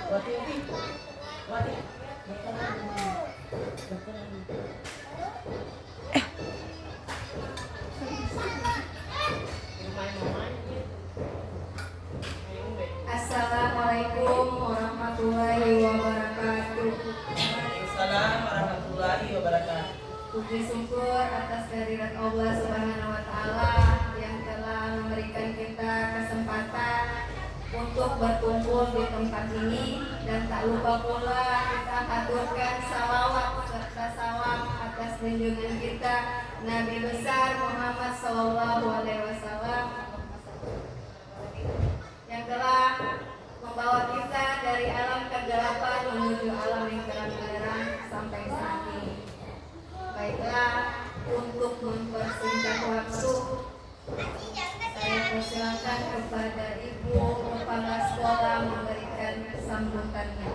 Assalamualaikum warahmatullahi wabarakatuh. Waalaikumsalam warahmatullahi wabarakatuh. Puji syukur atas kehadirat Allah Subhanahu wa Ta'ala yang telah memberikan kita kesempatan untuk berkumpul di tempat ini, dan tak lupa pula kita haturkan salawat serta salam atas junjungan kita Nabi besar Muhammad Sallallahu Alaihi Wasallam yang telah membawa kita dari alam kegelapan menuju alam yang terang-benderang sampai saat ini. Baiklah, untuk mempersingkat waktu, saya persilakan kepada Ibu Kepala Sekolah memberikan sambutannya.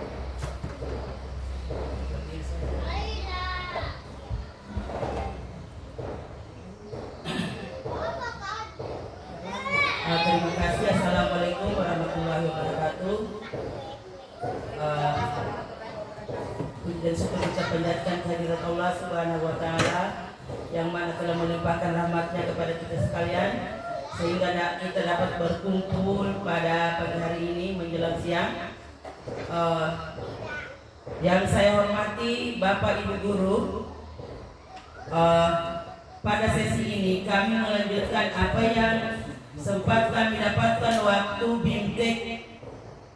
Terima kasih. Assalamualaikum warahmatullahi wabarakatuh. Puji dan syukur kita panjatkan kehadirat Allah Subhanahu wa Ta'ala yang mana telah melimpahkan rahmatnya kepada kita sekalian, sehingga kita dapat berkumpul pada pagi hari ini menjelang siang. Yang saya hormati Bapak Ibu Guru, pada sesi ini kami melanjutkan apa yang sempat kami dapatkan waktu BIMTEK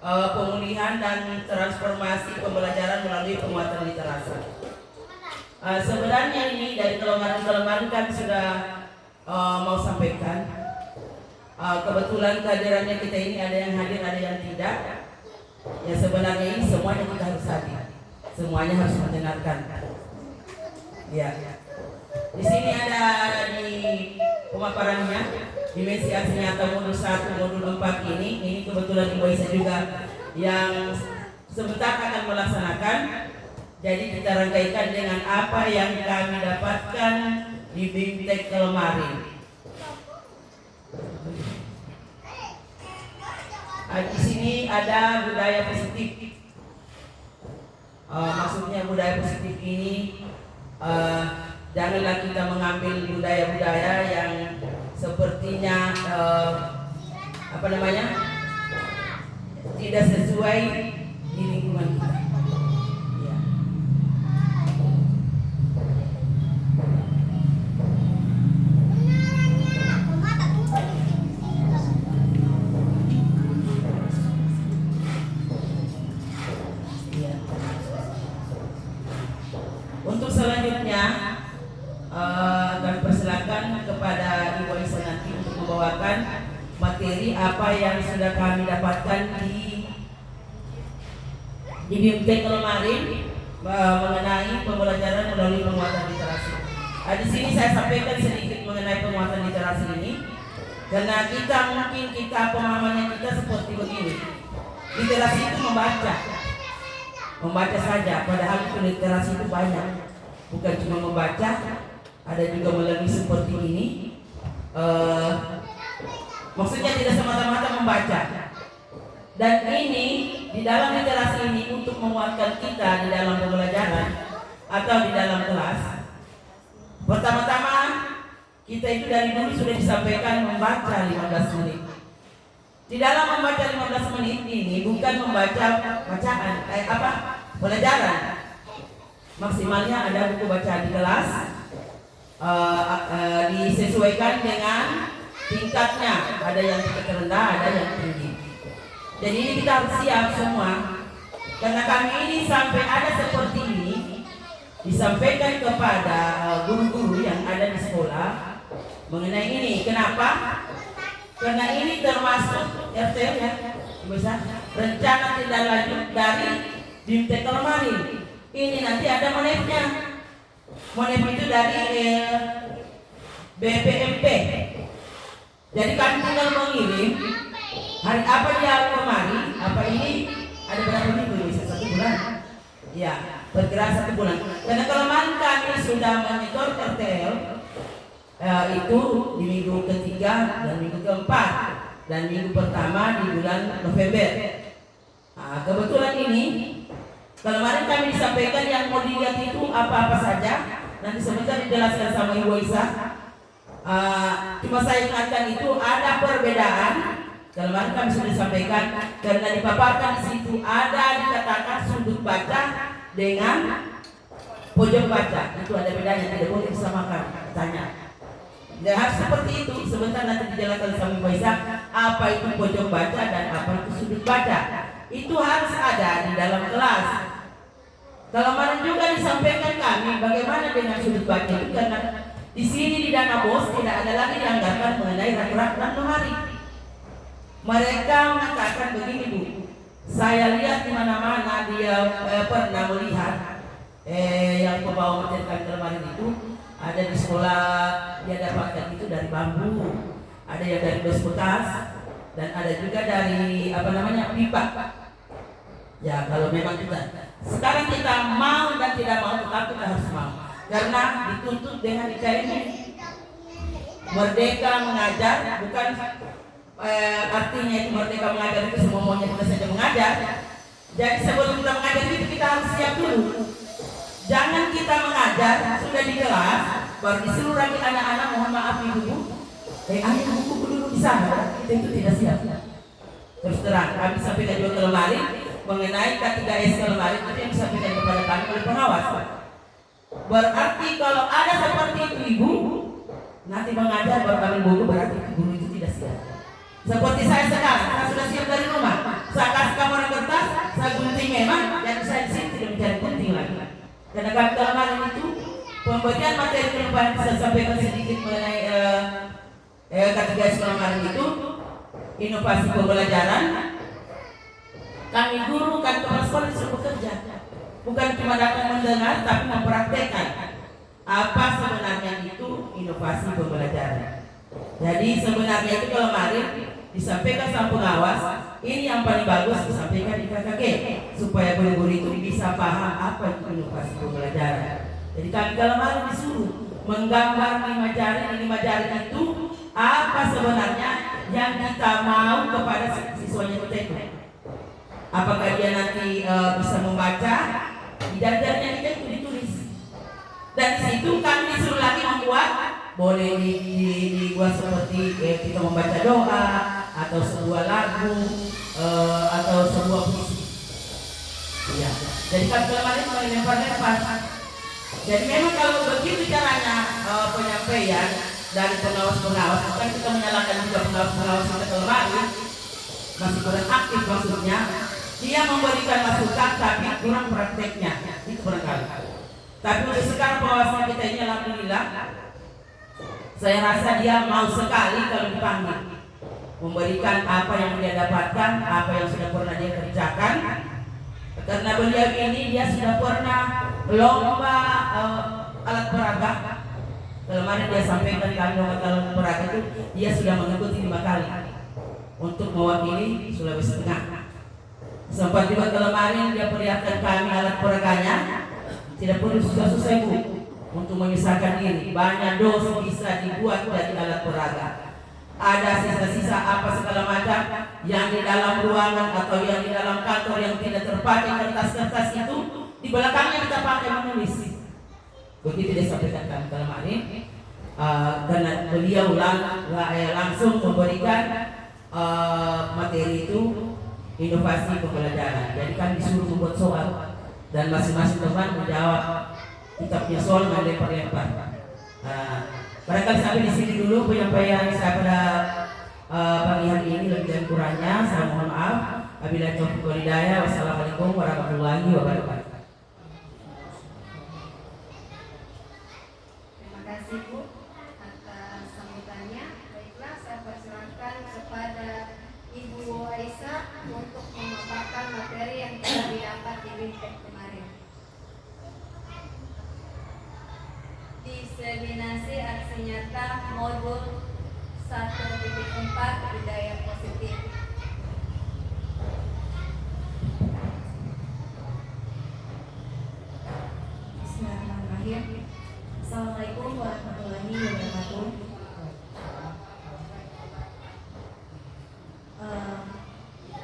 pemulihan dan transformasi pembelajaran melalui penguatan literasi. Sebenarnya ini dari kelemahan-kelemahan kami sudah mau sampaikan. Kebetulan kehadirannya kita ini ada yang hadir, ada yang tidak. Ya sebenarnya ini semuanya kita harus hadir, semuanya harus mendengarkan. Ya. Di sini ada di pemaparannya dimensi aksi nyata modul 1, modul 4 ini kebetulan Ibu Aisyah juga yang sebentar akan melaksanakan. Jadi kita rangkaikan dengan apa yang kami dapatkan di BIMTEK kemarin. Di sini ada budaya positif. Maksudnya budaya positif ini janganlah kita mengambil budaya-budaya yang sepertinya tidak sesuai di lingkungan kita. Ya. Ya. Untuk selanjutnya kami persilakan kepada Ibu Aisyah nanti untuk membawakan materi apa yang sudah kami dapatkan di BIMTEK kemarin mengenai pembelajaran melalui penguatan literasi. Di sini saya sampaikan sedikit mengenai penguatan literasi ini, karena mungkin pemahamannya kita seperti begini. Literasi itu membaca saja, padahal itu literasi itu banyak, bukan cuma membaca. Ada juga melalui seperti ini. Maksudnya tidak semata-mata membaca. Dan ini di dalam literasi ini untuk menguatkan kita di dalam pembelajaran atau di dalam kelas. Pertama-tama kita itu dari dulu sudah disampaikan membaca 15 menit. Di dalam membaca 15 menit ini bukan membaca bacaan, pelajaran. Maksimalnya ada buku bacaan di kelas. Disesuaikan dengan tingkatnya, ada yang tingkat rendah, ada yang tinggi. Jadi ini kita harus siap semua, karena kami ini sampai ada seperti ini disampaikan kepada guru-guru yang ada di sekolah mengenai ini. Kenapa? Karena ini termasuk RTL ya, bisa rencana tindak lanjut dari BIMTEK kemarin. Ini nanti ada monetnya. Monet itu dari BPMP. Jadi kami tinggal mengirim hari apa dia kemarin, apa ini ada berapa minggu, bisa 1 bulan? Ya, bergerak 1 bulan. Karena kelemahan kami sudah monitor RTL itu di minggu ketiga dan minggu keempat dan minggu pertama di bulan November. Kebetulan ini kemarin kami disampaikan yang mau dilihat itu apa-apa saja. Nanti sebentar dijelaskan sama Ibu Isa. Cuma saya ingatkan itu ada perbedaan. Kemarin kami sudah sampaikan karena dipaparkan di situ ada dikatakan sudut baca dengan pojok baca. Itu ada bedanya, tidak boleh disamakan. Tanya. Ya, harus seperti itu. Sebentar nanti dijelaskan sama Ibu Isa apa itu pojok baca dan apa itu sudut baca. Itu harus ada di dalam kelas. Kemarin juga disampaikan kami bagaimana dengan sudut baca itu karena di sini di Dana Bos tidak ada lagi dianggarkan mengenai rak-rak hari. Mereka mengatakan begini Bu, saya lihat di mana-mana dia pernah melihat yang pembawa materi kemarin itu ada di sekolah dia dapatkan itu dari bambu, ada yang dari bus bekas dan ada juga dari pipa. Ya kalau memang kita sekarang kita mau dan tidak mau tetap kita harus mau karena dituntut dengan ini merdeka mengajar bukan artinya itu merdeka mengajar itu semua maunya kita saja mengajar. Jadi sebelum kita mengajar itu kita harus siap dulu. Jangan kita mengajar sudah di kelas baru disuruh lagi anak-anak mohon maaf ibu ayo buku dulu di sana. Kita itu tidak siap. Terus terang kami sampaikan juga kemarin mengenai K3S kemarin itu yang disampaikan kepada kami oleh pengawas. Berarti kalau ada seperti itu ibu nanti mengajar baru kami buku berarti guru itu tidak siap. Seperti saya sekarang, saya sudah siap dari rumah. Saya kasih kamu orang kertas, saya gunting memang dan saya di sini tidak mencari gunting lagi. Karena kami kemarin itu pemberian materi perubahan bisa sampaikan sedikit mengenai K3S kemarin itu inovasi pembelajaran. Kami guru kan kepala sekolah disuruh bekerja, bukan cuma datang mendengar tapi mempraktekkan apa sebenarnya itu inovasi pembelajaran. Jadi sebenarnya itu kalau kemarin disampaikan sama pengawas, ini yang paling bagus disampaikan di KKG supaya guru-guru itu bisa paham apa itu inovasi pembelajaran. Jadi kami kalau kemarin disuruh menggambar lima jari itu apa sebenarnya yang kita mau kepada siswanya kita itu. Apakah dia nanti bisa membaca di jari-jarinya kita itu ditulis. Dan di situ kami disuruh lagi membuat boleh dibuat seperti kita membaca doa atau sebuah lagu atau sebuah puisi. Iya. Jadi kemarin melempar-lempar. Jadi memang kalau begitu caranya penyampaian dari pengawas-pengawas, bukan kita menyalahkan juga pengawas-pengawas kita kemarin masih kurang aktif maksudnya. Dia memberikan masukan tapi kurang prakteknya. Itu barangkali. Tapi untuk sekarang pengawasan kita ini alhamdulillah saya rasa dia mau sekali kalau dipanggil memberikan apa yang dia dapatkan, apa yang sudah pernah dia kerjakan. Karena beliau ini dia sudah pernah lomba alat peraga. Kemarin dia sampaikan kami lomba alat peraga itu dia sudah mengikuti 5 kali untuk mewakili Sulawesi Tengah. Sempat juga kemarin dia perlihatkan kami alat peraganya, tidak perlu susah-susah Bu untuk memisahkan diri. Banyak dos bisa dibuat dari alat peraga. Ada sisa-sisa apa segala macam yang di dalam ruangan atau yang di dalam kantor yang tidak terpakai kertas-kertas itu di belakangnya kita pakai menulis. Begitu dia sampaikan kami kemarin. Karena beliau langsung memberikan materi itu inovasi pembelajaran. Jadi kan disuruh membuat soal dan masing-masing teman menjawab kitabnya soal dan lempar-lempar. Barangkali sampai di sini dulu penyampaian saya pada pagi hari ini, lebih dan kurangnya saya mohon maaf. Wabillahi taufiq wal hidayah. Wassalamualaikum warahmatullahi wabarakatuh. Terima kasih Bu atas sambutannya. Baiklah, saya persilakan kepada Ibu Aisyah untuk memaparkan materi yang telah didapat di Bintek kemarin. Diseminasi aksi nyata modul 1.4 budaya positif. Bismillahirrahmanirrahim. Assalamualaikum warahmatullahi wabarakatuh.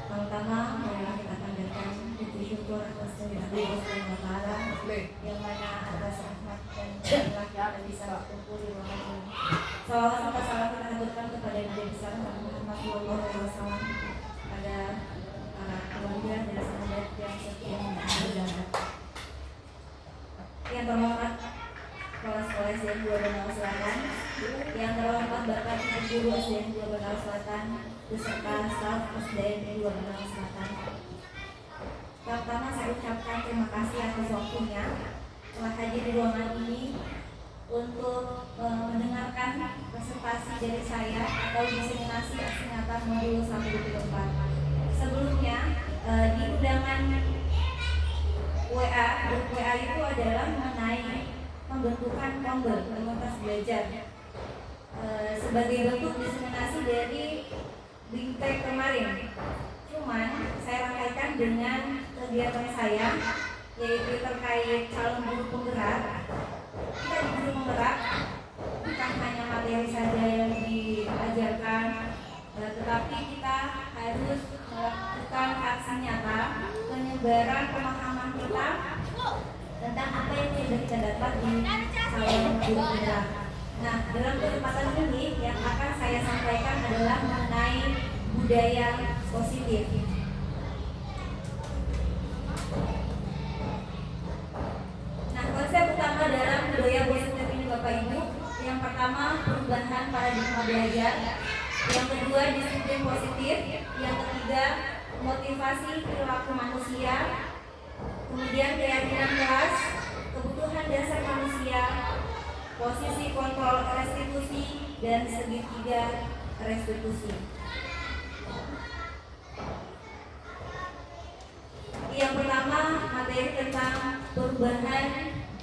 Pertama, marilah kita panjatkan yang mana atas rahmat dan rahmat kita bisa berkumpul di ruangan ini. Salawat serta salam kita haturkan kepada Nabi besar Muhammad SAW, pada para keluarga dan sahabat yang setia menjaga. Yang terhormat Kepala Sekolah SDN 2 Bernau Selatan, yang terhormat Bapak Ibu Guru SDN 2 Bernau Selatan beserta staf SDN 2 Bernau Selatan. Pertama saya ucapkan terima kasih atas waktunya telah hadir di ruangan ini untuk mendengarkan presentasi dari saya atau diseminasi aksi nyata modul 124. Sebelumnya di undangan grup WA itu adalah mengenai pembentukan komunitas belajar sebagai bentuk diseminasi dari Bingtek kemarin. Cuman saya rangkaikan dengan kegiatan saya, yaitu terkait calon guru penggerak. Kita di guru penggerak bukan hanya materi saja yang diajarkan, tetapi kita harus melakukan aksi nyata penyebaran pemahaman kita tentang apa yang sudah kita dapat di calon guru penggerak. Nah, dalam kesempatan ini yang akan saya sampaikan adalah mengenai budaya positif. Nah, konsep utama dalam budaya positif ini Bapak Ibu, yang pertama perubahan paradigma belajar, yang kedua disiplin positif, yang ketiga motivasi perilaku manusia, kemudian keyakinan kelas, kebutuhan dasar manusia, posisi kontrol restitusi, dan segitiga restitusi. Yang pertama, materi tentang perubahan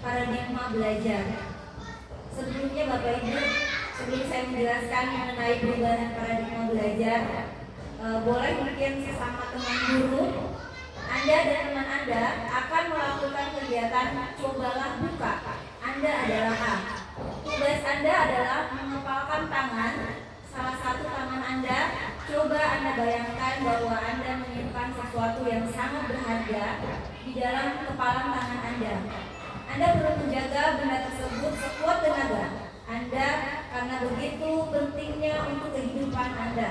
paradigma belajar. Sebelumnya Bapak Ibu, sebelum saya menjelaskan mengenai perubahan paradigma belajar, boleh mungkin sesama teman guru, Anda dan teman Anda akan melakukan kegiatan cobalah buka. Anda adalah A. Tugas Anda adalah mengepalkan tangan, salah satu tangan Anda. Coba Anda bayangkan bahwa Anda menyimpan sesuatu yang sangat berharga di dalam kepalan tangan Anda. Anda perlu menjaga benda tersebut sekuat tenaga Anda karena begitu pentingnya untuk kehidupan Anda.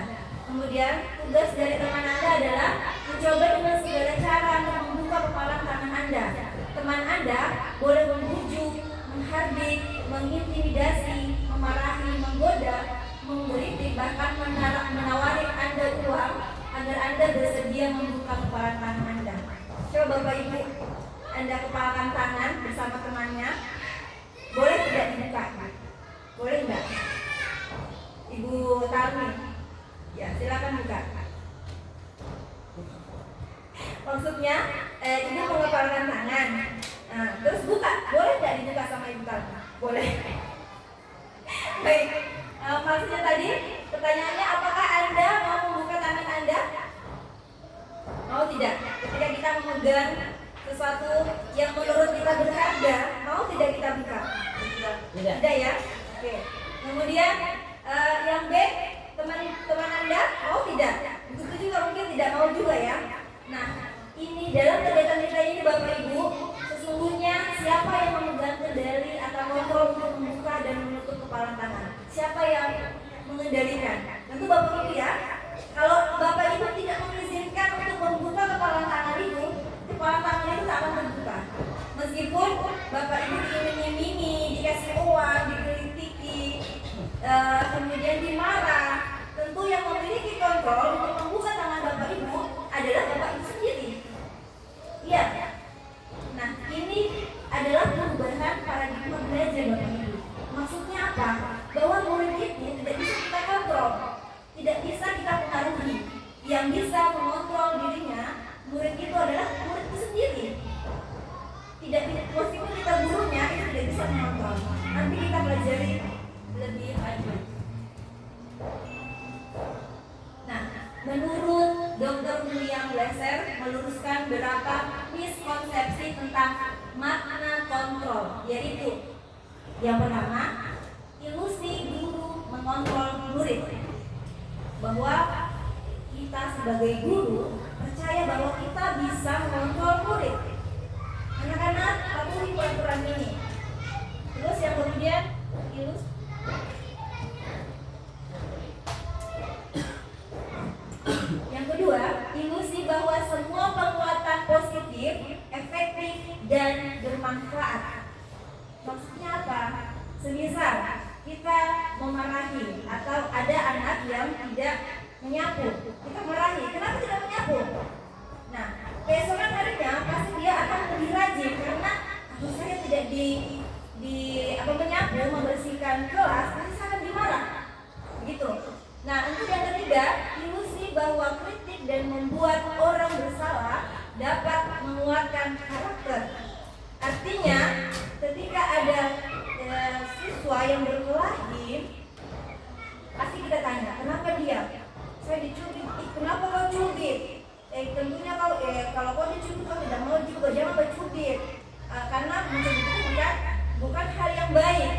Kemudian tugas dari teman Anda adalah mencoba dengan segala cara untuk membuka kepalan tangan Anda. Teman Anda boleh membujuk, menghardik, mengintimidasi, memarahi, menggoda, mengkritik, bahkan menawari Anda uang agar Anda bersedia membuka kepalan tangan Anda. Coba Bapak Ibu, Anda kepalakan tangan bersama temannya. Boleh tidak dibuka? Boleh enggak? Ibu Tarmi, ya silakan buka. Maksudnya, Ibu mengepalkan tangan. Nah, terus buka. Boleh tidak dibuka sama Ibu Tarmi? Boleh. Baik. Maksudnya tadi pertanyaannya, apakah Anda mau membuka tangan Anda? Mau tidak? Ketika kita memegang sesuatu yang menurut kita berharga, mau tidak kita buka? Tidak ya? Oke. Kemudian yang B, teman Anda mau tidak? Begitu juga mungkin tidak mau juga ya. Nah, ini dalam kegiatan kita ini Bapak Ibu, sesungguhnya siapa yang memegang kendali atau kontrol untuk membuka dan menutup kepalan tangan? Siapa yang mengendalikan? Tentu Bapak Ibu ya. Kalau Bapak Ibu tidak mengizinkan untuk membuka kepalan tangan itu, kepalan tangan itu tak akan terbuka. Meskipun Bapak Ibu diiming-imingi, dikasih uang, dikritiki, kemudian dimarah, tentu yang memiliki kontrol untuk membuka tangan Bapak Ibu adalah Bapak Ibu sendiri. Iya. Nah, ini adalah perubahan paradigma belajar Bapak Ibu. Maksudnya apa? Bahwa murid itu tidak bisa kita kontrol, tidak bisa kita pengaruhi. Yang bisa mengontrol dirinya, murid itu adalah murid itu sendiri. Tidak, meskipun kita gurunya, itu tidak bisa mengontrol. Nanti kita pelajari lebih lanjut. Nah, menurut Dr. William Glasser meluruskan beberapa miskonsepsi tentang makna kontrol, yaitu yang pertama, ilusi guru mengontrol murid. Bahwa kita sebagai guru percaya bahwa kita bisa mengontrol murid. kemudian ilus. Yang kedua, ilusi bahwa semua penguatan positif, efektif, dan bermanfaat. Maksudnya apa? Semisal kita memarahi atau ada anak yang tidak menyapu, kita marahi, kenapa tidak menyapu? Nah, keesokan harinya pasti dia akan lebih rajin karena kalau saya tidak menyapu, membersihkan kelas, pasti saya akan dimarah. Begitu. Nah, untuk yang ketiga, ilusi bahwa kritik dan membuat orang bersalah dapat menguatkan karakter. Artinya, ketika ada siswa yang berkelahi, pasti kita tanya, kenapa dia? Saya dicubit, kenapa kau cubit? Tentunya kalau kau dicubit kau tidak mau juga, jangan bercubit. Karena mencubit itu bukan hal yang baik.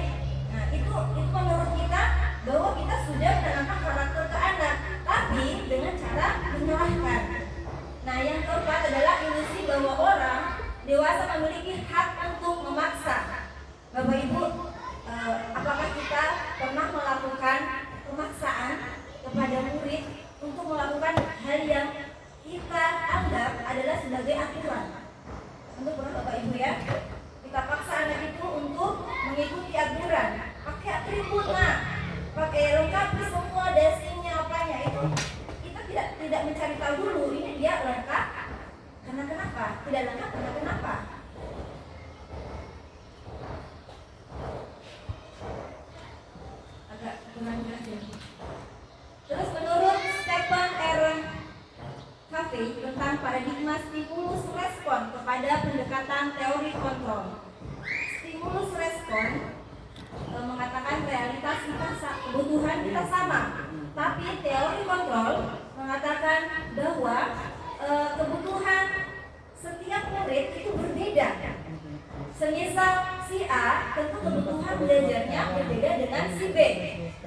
Nah, itu menurut kita bahwa kita sudah menanamkan karakter ke anak, tapi dengan cara menyalahkan. Nah, yang keempat adalah ilusi bahwa orang dewasa memiliki hak untuk memaksa. Bapak Ibu, apakah kita pernah melakukan pemaksaan kepada murid untuk melakukan hal yang kita anggap adalah sebagai aturan? Untuk pernah Bapak Ibu ya? Kita paksa anak itu untuk mengikuti aturan, pakai atribut, pakai lengkapi semua dasinya apanya itu. Kita tidak mencari tahu dulu ini dia lengkap karena kenapa? Tidak lengkap karena kenapa? Agak kurang jelas ya. Terus menurut Stephen R. Covey tentang paradigma stimulus respon kepada pendekatan teori kontrol. Stimulus respon mengatakan realitas kita, kebutuhan kita sama, tapi teori kontrol mengatakan bahwa kebutuhan setiap murid itu berbeda. Semisal si A tentu kebutuhan belajarnya berbeda dengan si B.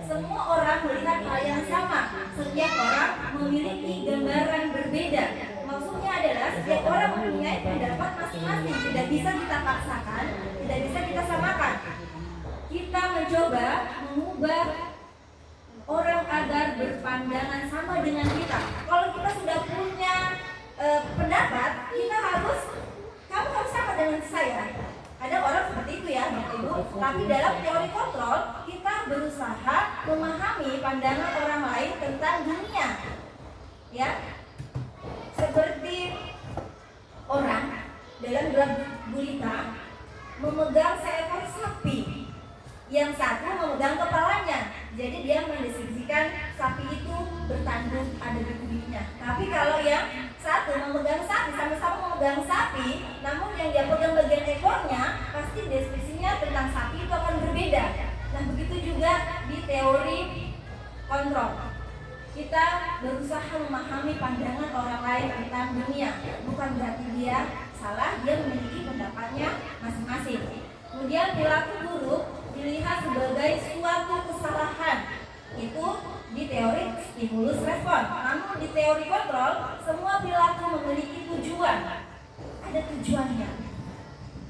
Semua orang melihat hal yang sama, setiap orang memiliki gambaran berbeda. Maksudnya adalah setiap orang mempunyai pendapat masing-masing, tidak bisa kita paksakan, tidak bisa kita samakan. Kita mencoba mengubah orang agar berpandangan sama dengan kita. Kalau kita sudah punya pendapat, kamu harus sama dengan saya. Ada orang seperti itu ya, Bapak Ibu. Tapi dalam teori kontrol, kita berusaha memahami pandangan orang lain tentang dunia. Ya, seperti orang dalam gelap gulita memegang seekor sapi, yang satu memegang kepalanya. Jadi dia mendeskripsikan sapi itu bertanduk ada di tubuhnya. Tapi kalau yang satu memegang sapi, sama-sama memegang sapi, namun yang dia pegang bagian ekornya, pasti deskripsinya tentang sapi itu akan berbeda. Nah, begitu juga di teori kontrol. Kita berusaha memahami pandangan orang lain tentang dunia. Bukan berarti dia salah, dia memiliki pendapatnya masing-masing. Kemudian perilaku buruk dilihat sebagai suatu kesalahan. Itu di teori stimulus respon. Namun di teori kontrol, semua perilaku memiliki tujuan. Ada tujuannya.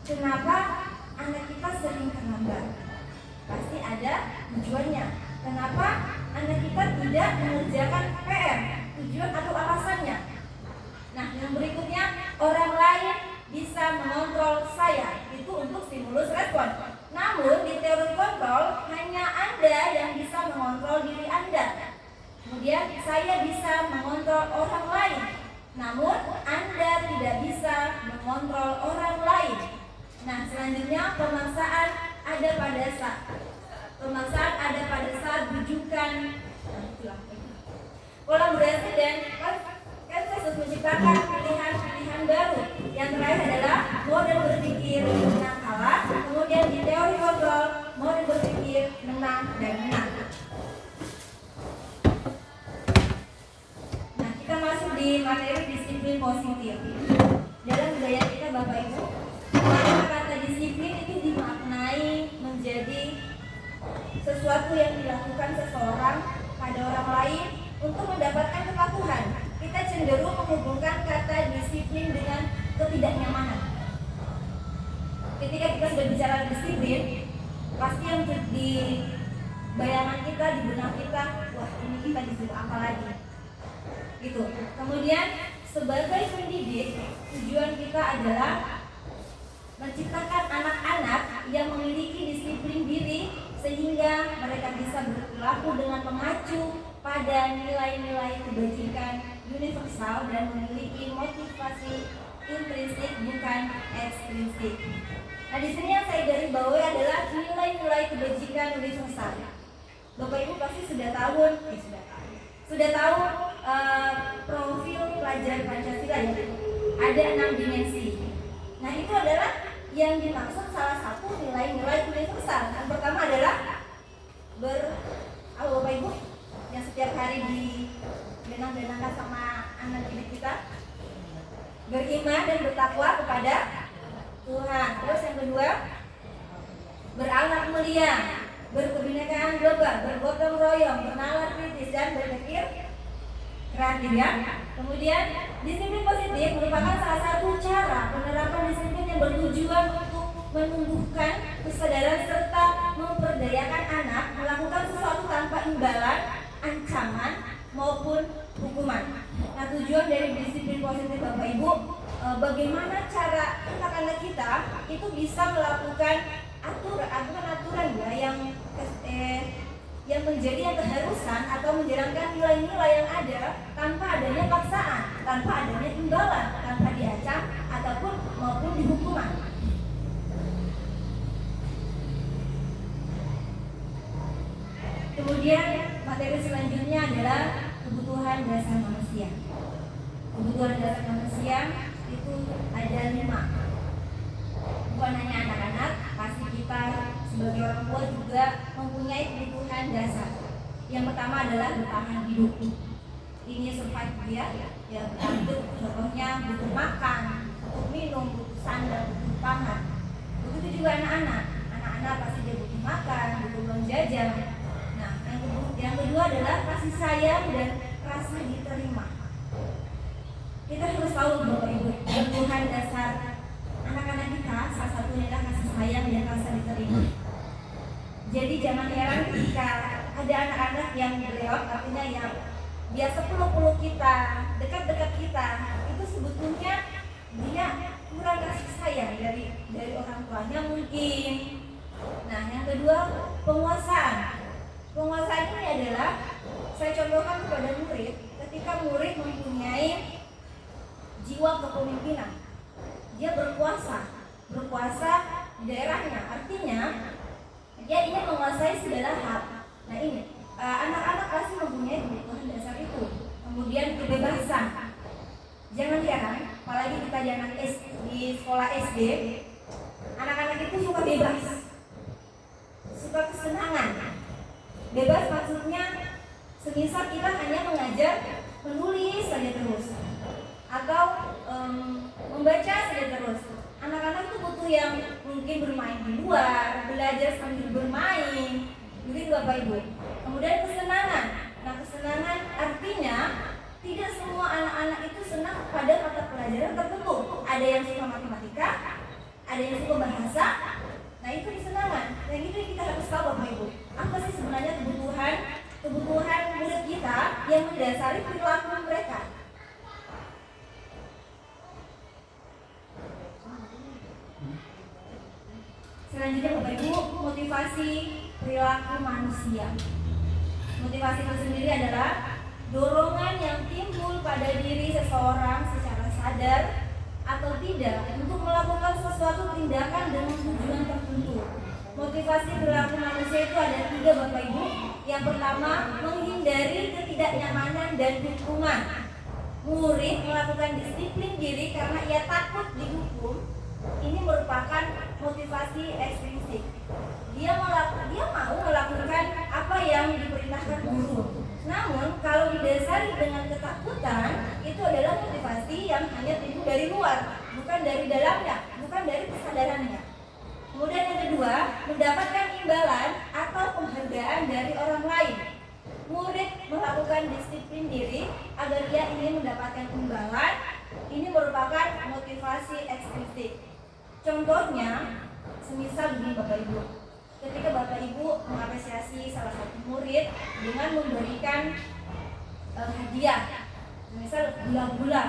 Kenapa anak kita sering terlambat? Pasti ada tujuannya. Kenapa anak kita tidak mengerjakan PR? Tujuan atau alasannya. Nah, yang berikutnya, orang lain bisa mengontrol saya. Itu untuk stimulus respon. Namun di teori kontrol hanya Anda yang bisa mengontrol diri Anda. Kemudian saya bisa mengontrol orang lain. Namun Anda tidak bisa mengontrol orang lain. Nah, selanjutnya pemaksaan ada pada saat bujukan. Kolaborasi dan konsensus menciptakan pilihan-pilihan baru. Yang terakhir adalah model berpikir menang kalah. Kemudian di teori kontrol, model berpikir menang dan menang. Nah, kita masuk di materi disiplin positif. Dalam budaya kita, Bapak Ibu, kata disiplin itu dimaknai menjadi sesuatu yang dilakukan seseorang pada orang lain untuk mendapatkan kepatuhan. Kita cenderung menghubungkan kata disiplin dengan ketidaknyamanan. Ketika kita sudah bicara disiplin, pasti yang di bayangan kita, di benak kita, wah ini kita disuruh apa lagi gitu. Kemudian sebagai pendidik, tujuan kita adalah menciptakan anak-anak yang memiliki disiplin diri sehingga mereka bisa berperilaku dengan mengacu pada nilai-nilai kebajikan universal dan memiliki motivasi intrinsik bukan ekstrinsik. Nah, di sini yang saya garis bawahi adalah nilai-nilai kebajikan universal. Bapak Ibu pasti sudah tahu profil pelajar Pancasila ya. Ada 6 dimensi. Nah, itu adalah yang dimaksud salah satu nilai-nilai universal. Yang pertama adalah Bapak Ibu yang setiap hari dibenang-benangkan sama anak didik kita, beriman dan bertakwa kepada Tuhan. Terus yang kedua, berakhlak mulia, berkebinekaan global, bergotong royong, bernalar kritis dan berpikir kreatif ya. Kemudian disiplin positif merupakan salah satu cara penerapan disiplin yang bertujuan untuk menumbuhkan kesadaran serta memperdayakan anak melakukan sesuatu tanpa imbalan, ancaman maupun hukuman. Nah, tujuan dari disiplin positif Bapak Ibu, bagaimana cara anak-anak kita itu bisa melakukan aturan ya yang menjadi yang keharusan atau menjalankan nilai-nilai yang ada tanpa adanya paksaan, tanpa adanya imbalan, tanpa diacam ataupun maupun dihukuman. Kemudian materi selanjutnya adalah kebutuhan dasar manusia. Kebutuhan dasar manusia itu ada 5. Bukan hanya anak-anak, pasti kita sebagai orang tua juga mempunyai kebutuhan dasar. Yang pertama adalah bertahan hidup. Ini survive dia, ya bertahan hidup. Contohnya butuh makan, butuh minum, butuh sandal, butuh pangan. Begitu juga anak-anak. Anak-anak pasti dia butuh makan, butuh uang jajan. Nah, yang kedua adalah kasih sayang dan rasa diterima. Kita harus tahu Bapak Ibu, kebutuhan dasar anak-anak kita salah satunya adalah kasih sayang dan rasa diterima. Jadi jangan heran ketika ada anak-anak yang beleot, artinya yang biasa peluk-peluk kita, dekat-dekat kita, itu sebetulnya dia kurang kasih sayang dari orang tuanya mungkin. Nah, yang kedua penguasaan. Penguasaan ini adalah saya contohkan kepada murid, ketika murid mempunyai jiwa kepemimpinan, dia berkuasa di daerahnya, artinya dia ingin menguasai segala hal. Nah ini anak-anak pasti mempunyai kebutuhan dasar itu. Kemudian kebebasan, jangan heran, apalagi kita jangan di sekolah SD, anak-anak itu suka bebas, suka kesenangan. Bebas maksudnya semisal kita hanya mengajar menulis saja terus atau membaca saja terus. Anak-anak itu butuh yang mungkin bermain di luar, belajar sambil bermain, begitu Bapak Ibu. Kemudian kesenangan. Nah, kesenangan artinya tidak semua anak-anak itu senang pada mata pelajaran tertentu. Ada yang suka matematika, ada yang suka bahasa. Nah, itu kesenangan. Yang itu yang kita harus tahu Bapak Ibu. Apa sih sebenarnya kebutuhan murid kita yang mendasari perilaku mereka? Selanjutnya Bapak Ibu, motivasi perilaku manusia. Motivasi itu sendiri adalah dorongan yang timbul pada diri seseorang secara sadar atau tidak untuk melakukan sesuatu tindakan dengan tujuan tertentu. Motivasi perilaku manusia itu ada 3 Bapak Ibu. Yang pertama, menghindari ketidaknyamanan dan hukuman. Murid melakukan disiplin diri karena ia takut dihukum. Ini merupakan motivasi ekstrinsik. Dia mau melakukan apa yang diperintahkan guru. Namun kalau didasari dengan ketakutan, itu adalah motivasi yang hanya timbul dari luar, bukan dari dalamnya, bukan dari kesadarannya. Kemudian yang kedua, mendapatkan imbalan atau penghargaan dari orang lain. Murid melakukan disiplin diri agar dia ingin mendapatkan imbalan. Ini merupakan motivasi ekstrinsik. Contohnya, semisal begini Bapak Ibu, ketika Bapak Ibu mengapresiasi salah satu murid dengan memberikan hadiah, misal gula-gula,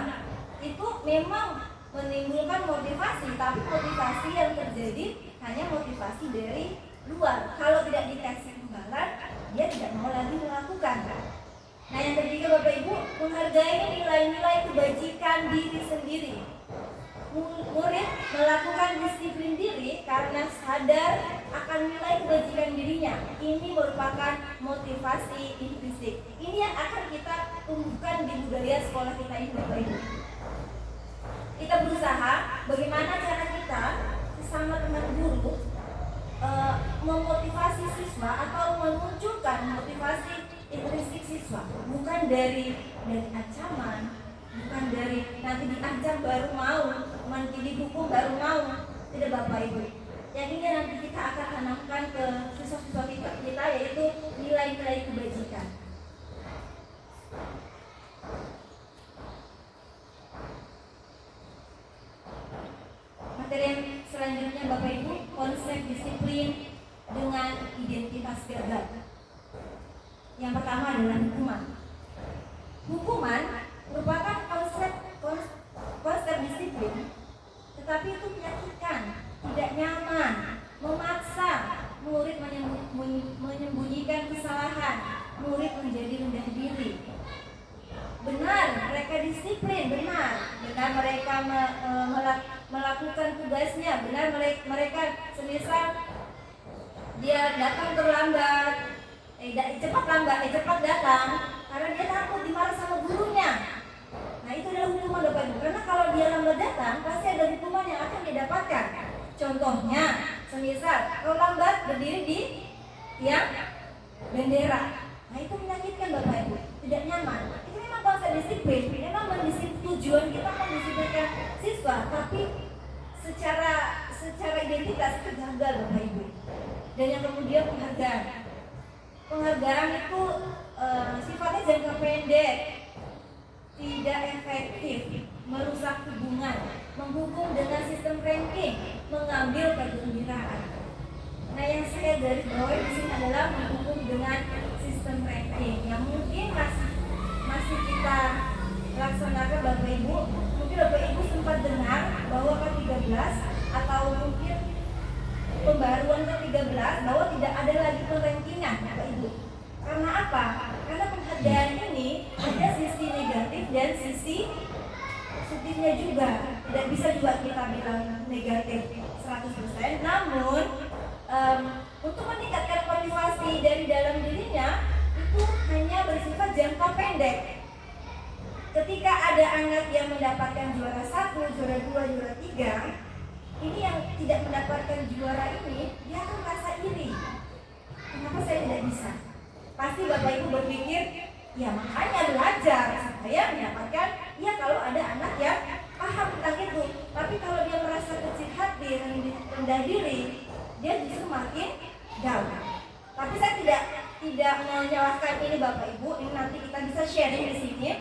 itu memang menimbulkan motivasi, tapi motivasi yang terjadi hanya motivasi dari luar. Kalau tidak dikasih imbalan, dia tidak mau lagi melakukan. Nah, yang ketiga Bapak Ibu, menghargai nilai-nilai kebajikan diri sendiri. Murid melakukan disiplin diri karena sadar akan nilai kebajikan dirinya. Ini merupakan motivasi intrinsik. Ini yang akan kita tumbuhkan di budaya sekolah kita ini, Bapak Ibu. Kita berusaha bagaimana cara kita sesama teman guru memotivasi siswa atau memunculkan motivasi intrinsik siswa, bukan dari ancaman, bukan dari nanti diancam baru mau, nanti dihukum baru mau. Tidak Bapak Ibu. Yang ini nanti kita akan tanamkan ke siswa-siswa kita yaitu nilai-nilai kebajikan. Materi yang selanjutnya Bapak Ibu, konsep disiplin dengan identitas gagal. Yang pertama adalah hukuman. Hukuman merupakan konsep disiplin, tetapi itu menyakitkan, tidak nyaman, memaksa murid menyembunyikan kesalahan, murid menjadi rendah diri. Benar, mereka disiplin, benar mereka melakukan tugasnya, benar mereka semisal dia datang terlambat, cepat datang karena dia takut dimarah sama gurunya. Nah, itu adalah hukuman Bapak Ibu, karena kalau dia lambat datang pasti ada hukuman yang akan dia dapatkan. Contohnya, semisal kalau lambat berdiri di tiang bendera, nah itu menyakitkan Bapak Ibu, tidak nyaman. Itu memang konsep disiplin, memang tujuan kita mendisiplinkan siswa, tapi secara identitas itu gagal Bapak Ibu. Dan yang kemudian penghargaan itu sifatnya jangka pendek, tidak efektif, merusak hubungan, menghukum dengan sistem ranking, mengambil kegembiraan. Nah, yang saya garis bawahi di sini adalah menghukum dengan sistem ranking yang mungkin masih kita laksanakan Bapak Ibu. Mungkin Bapak Ibu sempat dengar bahwa ke-13 atau mungkin pembaruan ke-13 bahwa tidak ada lagi perankingan Bapak Ibu. Karena apa? Karena penghargaan ini ada sisi negatif dan sisi positifnya juga. Tidak bisa juga kita bilang negatif 100%. Namun untuk meningkatkan motivasi dari dalam dirinya itu hanya bersifat jangka pendek. Ketika ada anak yang mendapatkan juara 1, juara 2, juara 3, ini yang tidak mendapatkan juara ini, dia akan merasa iri. Kenapa saya tidak bisa? Pasti Bapak Ibu berpikir, ya makanya belajar supaya mendapatkan, ya kalau ada anak yang paham tentang itu. Tapi kalau dia merasa kecil hati, rendah diri, dia justru makin down. Tapi saya tidak menyalahkan ini Bapak Ibu, ini nanti kita bisa sharing di sini.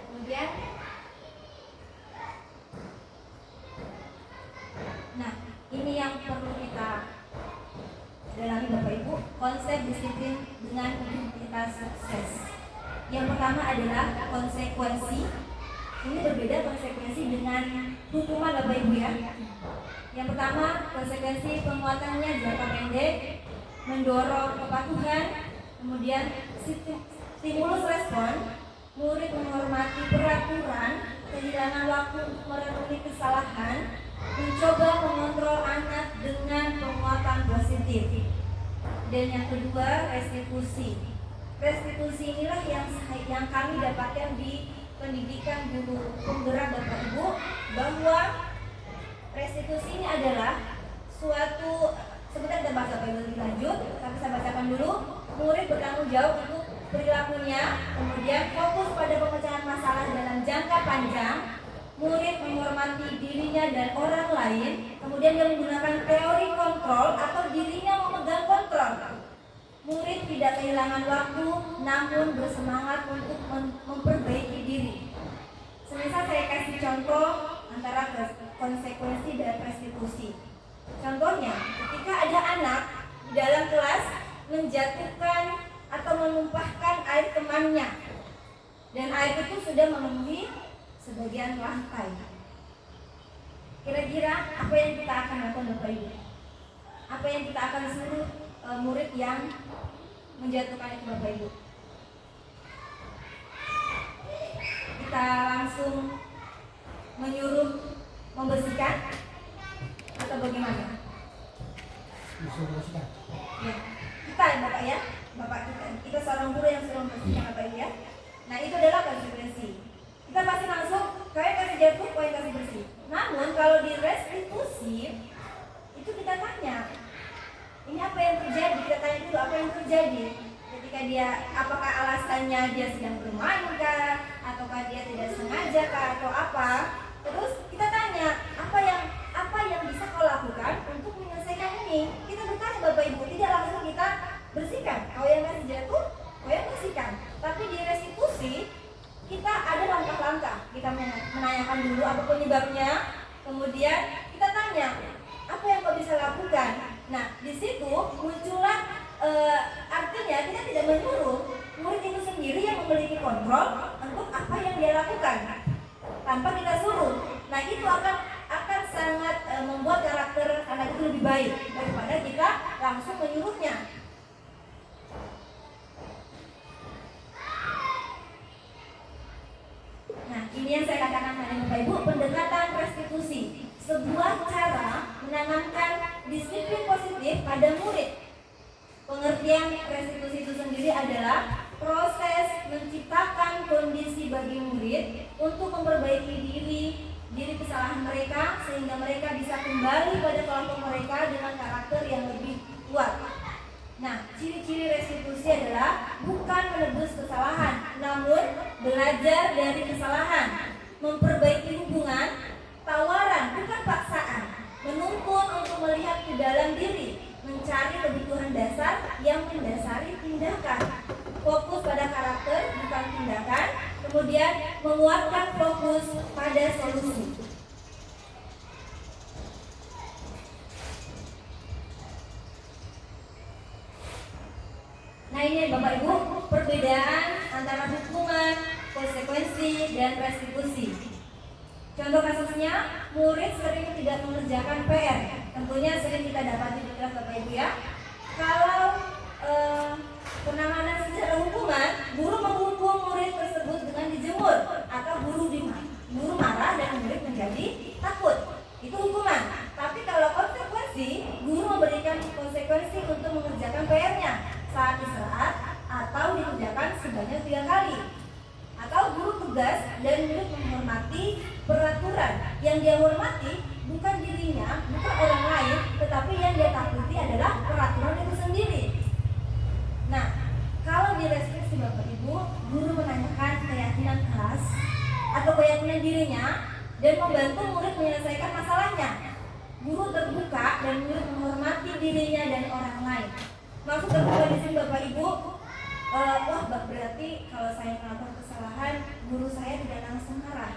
Kemudian, nah ini yang perlu kita dalami Bapak Ibu, konsep disiplin dengan identitas sukses. Yang pertama adalah konsekuensi. Ini berbeda konsekuensi dengan hukuman Bapak Ibu ya. Yang pertama, konsekuensi penguatannya jangka pendek, mendorong kepatuhan, kemudian stimulus respon, murid menghormati peraturan, kehilangan waktu untuk merenungi kesalahan, mencoba mengontrol anak dengan penguatan positif. Dan yang kedua, restitusi. Restitusi inilah yang kami dapatkan di pendidikan guru penggerak Bapak Ibu, bahwa restitusi ini adalah suatu, sebentar kita bahas lebih lanjut, tapi saya bacakan dulu. Murid bertanggung jawab untuk perilakunya, kemudian fokus pada pemecahan masalah dalam jangka panjang. Murid menghormati dirinya dan orang lain, kemudian dia menggunakan teori kontrol atau dirinya memegang kontrol. Murid tidak kehilangan waktu, namun bersemangat untuk memperbaiki diri. Semisal saya kasih contoh antara konsekuensi dan restitusi. Contohnya, ketika ada anak di dalam kelas menjatuhkan atau menumpahkan air temannya dan air itu sudah memenuhi sebagian lantai. Kira-kira apa yang kita akan lakukan Bapak Ibu? Apa yang kita akan suruh murid yang menjatuhkan itu Bapak Ibu? Kita langsung menyuruh membersihkan atau bagaimana? Ya, kita ya Bapak ya, Bapak kita seorang guru yang suruh membersihkan Bapak Ibu ya. Nah itu adalah konsekuensi. Kita pasti langsung kalian kasih jatuh, kalian kasih bersih. Namun kalau di restitusi itu kita tanya, ini apa yang terjadi? Kita tanya dulu apa yang terjadi. Ketika dia, apakah alasannya dia sedang bermain kah, ataukah dia tidak sengaja kah, atau apa? Terus kita tanya apa yang bisa kau lakukan untuk menyelesaikan ini. Kita bertanya Bapak Ibu, tidak langsung kita bersihkan. Kau yang kasih jatuh, kau yang bersihkan. Tapi di restitusi kita ada langkah-langkah. Kita menanyakan dulu apa penyebabnya, kemudian kita tanya apa yang kau bisa lakukan. Nah di situ muncullah artinya kita tidak menyuruh murid itu sendiri yang memiliki kontrol untuk apa yang dia lakukan tanpa kita suruh. Nah itu akan sangat membuat karakter anak itu lebih baik daripada kita langsung menyuruhnya. Nah ini yang saya katakan tadi Bapak Ibu, pendekatan restitusi, sebuah cara menanamkan disiplin positif pada murid. Pengertian restitusi itu sendiri adalah proses menciptakan kondisi bagi murid untuk memperbaiki diri kesalahan mereka sehingga mereka bisa kembali pada kelompok mereka dengan karakter yang lebih kuat. Nah, ciri-ciri restitusi adalah bukan menebus kesalahan, namun belajar dari kesalahan, memperbaiki hubungan, tawaran bukan paksaan, menuntun untuk melihat ke dalam diri, mencari kebutuhan dasar yang mendasari tindakan, fokus pada karakter bukan tindakan, kemudian menguatkan fokus pada solusi. Nah ini Bapak Ibu perbedaan antara hukuman, konsekuensi, dan restitusi. Contoh kasusnya, murid sering tidak mengerjakan PR. Tentunya sering kita dapati di kelas Bapak Ibu ya. Kalau penanganan secara hukuman, guru menghukum murid tersebut dengan dijemur atau guru marah dan murid menjadi takut. Itu hukuman. Tapi kalau konsekuensi, guru memberikan konsekuensi untuk mengerjakan PR-nya saat istirahat atau dikerjakan sebanyak 3 kali. Atau guru tugas dan murid menghormati peraturan. Yang dia hormati bukan dirinya, bukan orang lain, tetapi yang dia takuti adalah peraturan itu sendiri. Nah, kalau di restriksi Bapak Ibu, guru menanyakan keyakinan kelas atau keyakinan dirinya dan membantu murid menyelesaikan masalahnya. Guru terbuka dan murid menghormati dirinya dan orang lain. Maksud terbuka di sini Bapak Ibu, wah berarti kalau saya melakukan kesalahan, guru saya tidak langsung marah,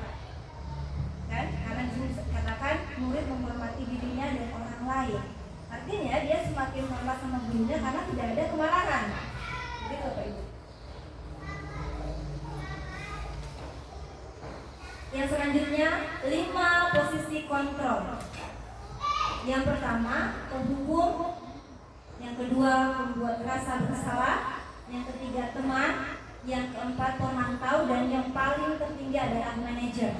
kan? Karena di sini dikatakan murid menghormati dirinya dan orang lain. Artinya dia semakin hormat sama gurunya karena tidak ada kemarahan. Begitu Bapak Ibu. Yang selanjutnya 5 posisi kontrol. Yang pertama penghukum, yang kedua membuat rasa bersalah, yang ketiga teman, yang keempat pemantau, dan yang paling tertinggi adalah manajer.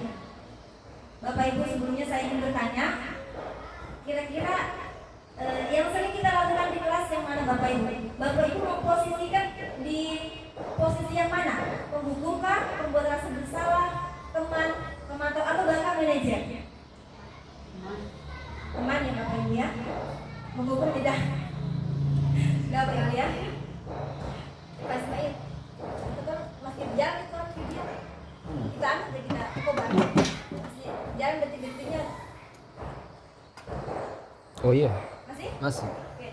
Bapak Ibu sebelumnya saya ingin bertanya, kira-kira yang sering kita lakukan di kelas yang mana Bapak Ibu? Bapak Ibu memposisikan di posisi yang mana? Penghukum kah, pembuat rasa bersalah, teman, pemantau, atau bahkan manajer? Teman ya Bapak Ibu ya. Menghukum tidak. Bapak Ibu ya. Pak Ismail, itu kan masih jalan itu kan video. Kita ambil deh kita coba. Masih jalan detik-detiknya. Oh iya. Masih? Oke.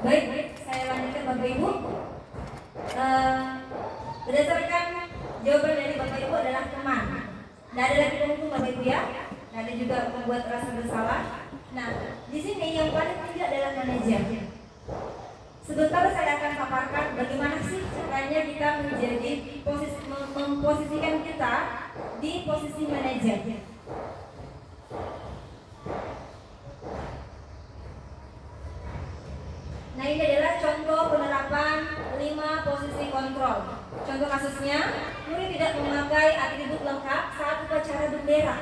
Baik, saya lanjutkan Bapak Ibu. Berdasarkan jawaban dari Bapak Ibu adalah teman. Tidak ada lagi penghukum Bapak Ibu ya. Tidak ada juga membuat rasa bersalah. Nah, di sini yang paling tinggi adalah manajer. Sebentar saya akan paparkan bagaimana sih caranya kita menjadi memposisikan kita di posisi manajer. Nah, ini adalah contoh penerapan 5 posisi kontrol. Contoh kasusnya, murid tidak memakai atribut lengkap saat upacara bendera.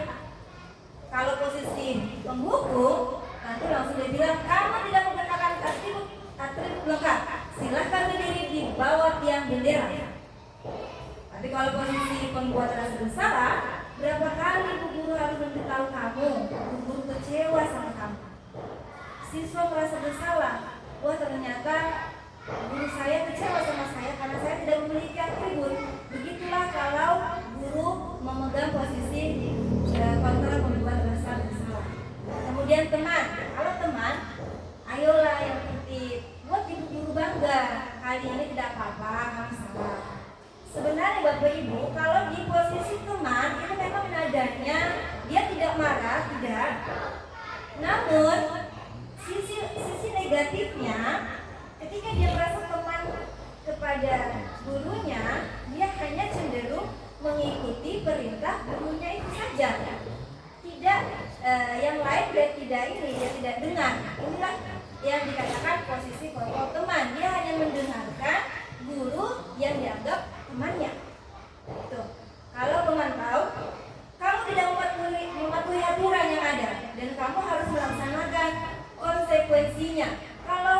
Kalau posisi penghukum, nanti langsung dia bilang, kamu tidak menggunakan atribut lengkap, silahkan berdiri di bawah tiang bendera. Tapi kalau posisi pembuat rasa bersalah, berapa kali bu guru harus memberitahu kamu, bu guru kecewa sama kamu. Siswa merasa bersalah, wah ternyata guru saya kecewa sama saya karena saya tidak memiliki atribut. Begitulah kalau guru memegang posisi kontrol membuat rasa bersalah. Kemudian teman, kalau teman, ayolah yang tertib, buat ibu guru bangga. Kali ini tidak apa-apa, kamu salah. Sebenarnya Bapak Ibu, kalau di posisi teman itu memang nadanya dia tidak marah, tidak. Namun sisi negatifnya, ketika dia merasa teman kepada gurunya, dia hanya cenderung mengikuti perintah gurunya itu saja. Tidak yang lain dia tidak dengar. Inilah yang dikatakan posisi kontrol teman. Dia hanya mendengarkan guru yang dianggap temannya. Itu. Kalau pemantau, kamu tidak mematuhi aturan yang ada dan kamu harus melaksanakan konsekuensinya. Kalau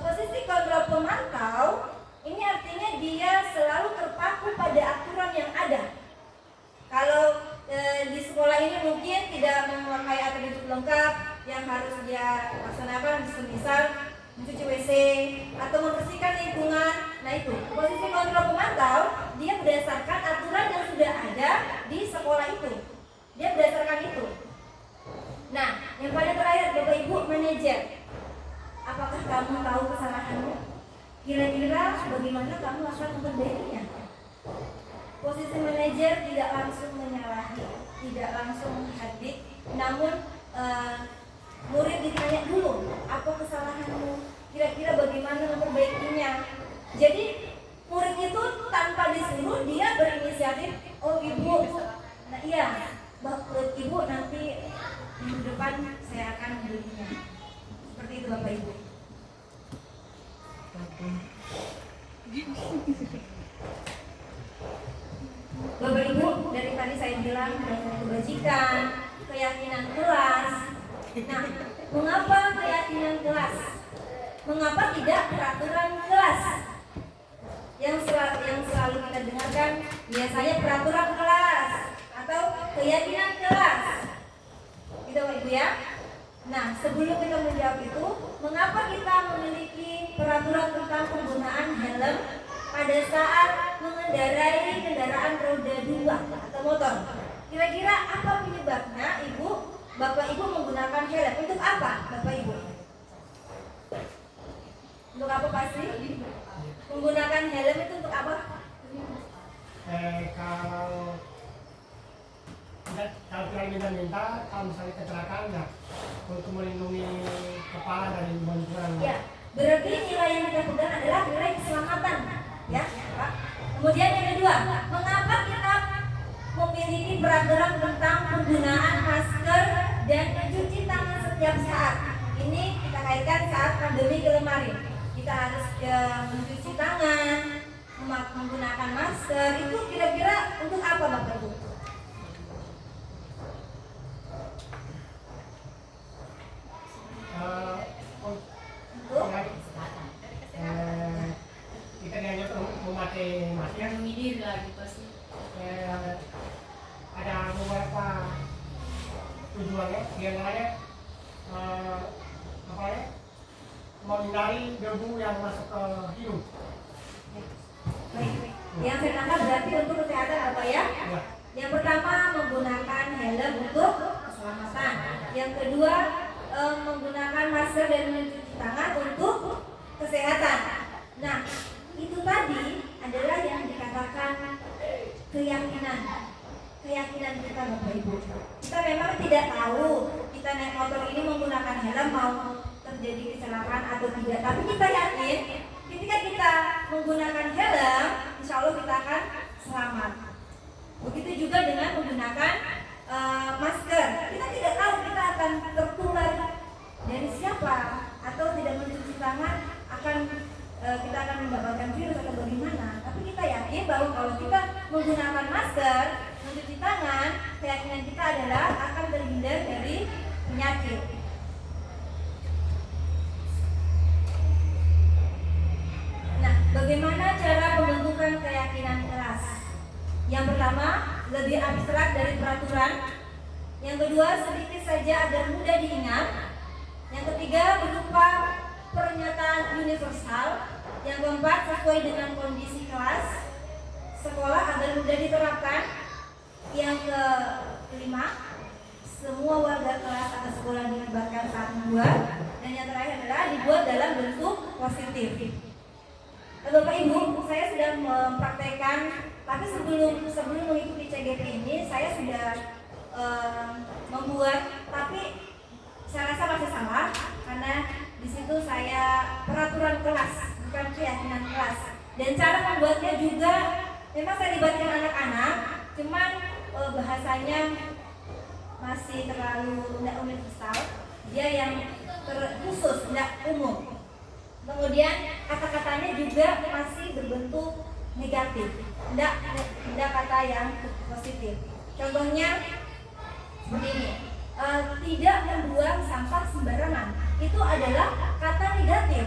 posisi kontrol pemantau, ini artinya dia selalu terpaku pada aturan yang ada. Kalau di sekolah ini mungkin tidak memakai atribut lengkap yang harus dia laksanakan, semisal mencuci WC atau membersihkan lingkungan. Nah itu posisi kontrol pemantau, dia berdasarkan aturan yang sudah ada di sekolah itu. Dia berdasarkan itu. Nah, yang paling terakhir Bapak Ibu manajer. Apakah kamu tahu kesalahanmu? Kira-kira bagaimana kamu akan memperbaikinya? Posisi manajer tidak langsung menyalahi, tidak langsung menghadik, namun murid ditanya dulu, apa kesalahanmu? Kira-kira bagaimana memperbaikinya? Jadi murid itu tanpa disuruh dia berinisiatif. Oh ibu, nah iya, ibu nanti minggu depan saya akan membelinya. Seperti itu Bapak Ibu. Bapak Ibu, dari tadi saya bilang ada kebajikan, keyakinan kelas. Nah, mengapa keyakinan kelas? Mengapa tidak peraturan kelas? Yang selalu kita dengarkan biasanya peraturan kelas atau keyakinan kelas. Gitu Bapak Ibu ya. Nah, sebelum kita menjawab itu, mengapa kita memiliki peraturan tentang penggunaan helm pada saat mengendarai kendaraan roda 2 atau motor? Kira-kira apa penyebabnya Bapak Ibu menggunakan helm? Untuk apa Bapak Ibu? Untuk apa pasti? Menggunakan helm itu untuk apa? Kalau kita minta, kalau misalnya kecelakaan ya untuk melindungi kepala dari benturan. Ya, berarti nilai yang kita pegang adalah nilai keselamatan, ya, Pak. Kemudian yang kedua, mengapa kita memiliki peraturan tentang penggunaan masker dan mencuci tangan setiap saat? Ini kita kaitkan saat pandemi kemarin. Kita harus mencuci tangan, menggunakan masker. Itu kira-kira untuk apa Bapak Ibu? Kita hanya memakai masker. Diri lagi pasti. Ada beberapa tujuannya, diantaranya menghindari debu yang masuk ke hidung. Baik. Yang saya tangkap berarti untuk kesehatan apa ya? Ya. Yang pertama menggunakan helm untuk keselamatan. Yang kedua menggunakan masker dan mencuci tangan untuk kesehatan. Nah, itu tadi adalah yang dikatakan keyakinan kita Bapak Ibu. Kita memang tidak tahu itu kita naik motor ini menggunakan helm mau terjadi kecelakaan atau tidak. Tapi kita yakin ketika kita menggunakan helm, insya Allah kita akan selamat. Begitu juga dengan menggunakan masker. Kita tidak tahu kita akan tertular dari siapa, atau tidak mencuci tangan kita akan mendapatkan virus atau bagaimana. Tapi kita yakin bahwa kalau kita menggunakan masker, mencuci tangan, keyakinan kita adalah akan terhindar dari penyakit. Nah, bagaimana cara pembentukan keyakinan kelas? Yang pertama, lebih abstrak dari peraturan. Yang kedua, sedikit saja agar mudah diingat. Yang ketiga, berupa pernyataan universal. Yang keempat, sesuai dengan kondisi kelas sekolah agar mudah diterapkan. Yang kelima, semua warga kelas atau sekolah dilibatkan saat membuat. Dan yang terakhir adalah dibuat dalam bentuk positif. Bapak Ibu, saya sudah mempraktekkan, tapi sebelum mengikuti CGP ini saya sudah membuat, tapi saya rasa masih salah karena di situ saya peraturan kelas bukan keyakinan kelas. Dan cara membuatnya juga memang saya libatkan anak-anak, cuman bahasanya masih terlalu tidak universal, dia yang terkhusus, tidak umum. Kemudian kata-katanya juga masih berbentuk negatif, tidak kata yang positif. Contohnya seperti ini, tidak membuang sampah sembarangan, itu adalah kata negatif.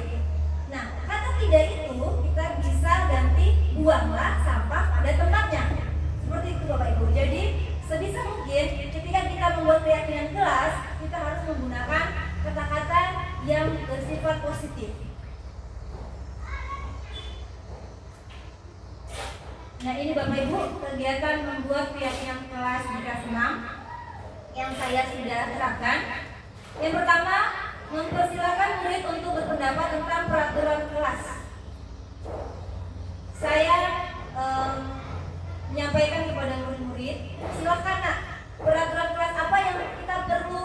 Nah, kata tidak itu kita bisa ganti buanglah sampah pada tempatnya. Seperti itu Bapak Ibu. Jadi sebisa mungkin ketika kita membuat keyakinan kelas, kita harus menggunakan kata-kata yang bersifat positif. Nah, ini Bapak Ibu kegiatan membuat keyakinan kelas di kelas 6 yang saya sudah terapkan. Yang pertama, mempersilahkan murid untuk berpendapat tentang peraturan kelas. Saya menyampaikan kepada murid-murid, silakan nak, peraturan kelas apa yang kita perlu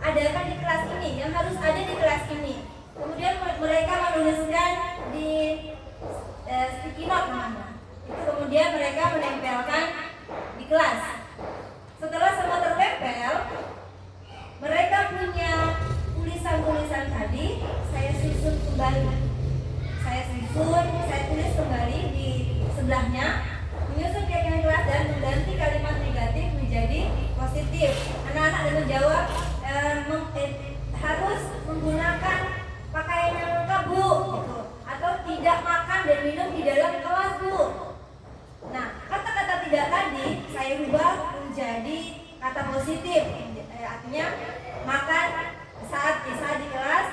adakan di kelas ini, yang harus ada di kelas ini. Kemudian mereka menuliskan di sticky note namanya. Itu kemudian mereka menempelkan di kelas. Setelah semua tertempel, mereka punya tulisan-tulisan tadi, saya susun kembali. Saya tulis kembali di sebelahnya, menyusun keyakinan kelas dan mengganti kalimat negatif menjadi positif. Anak-anak ada menjawab harus menggunakan pakaian yang lengkap Bu, gitu. Atau tidak makan dan minum di dalam kelas Bu. Nah, kata-kata tidak tadi saya ubah menjadi kata positif, artinya makan saat di kelas,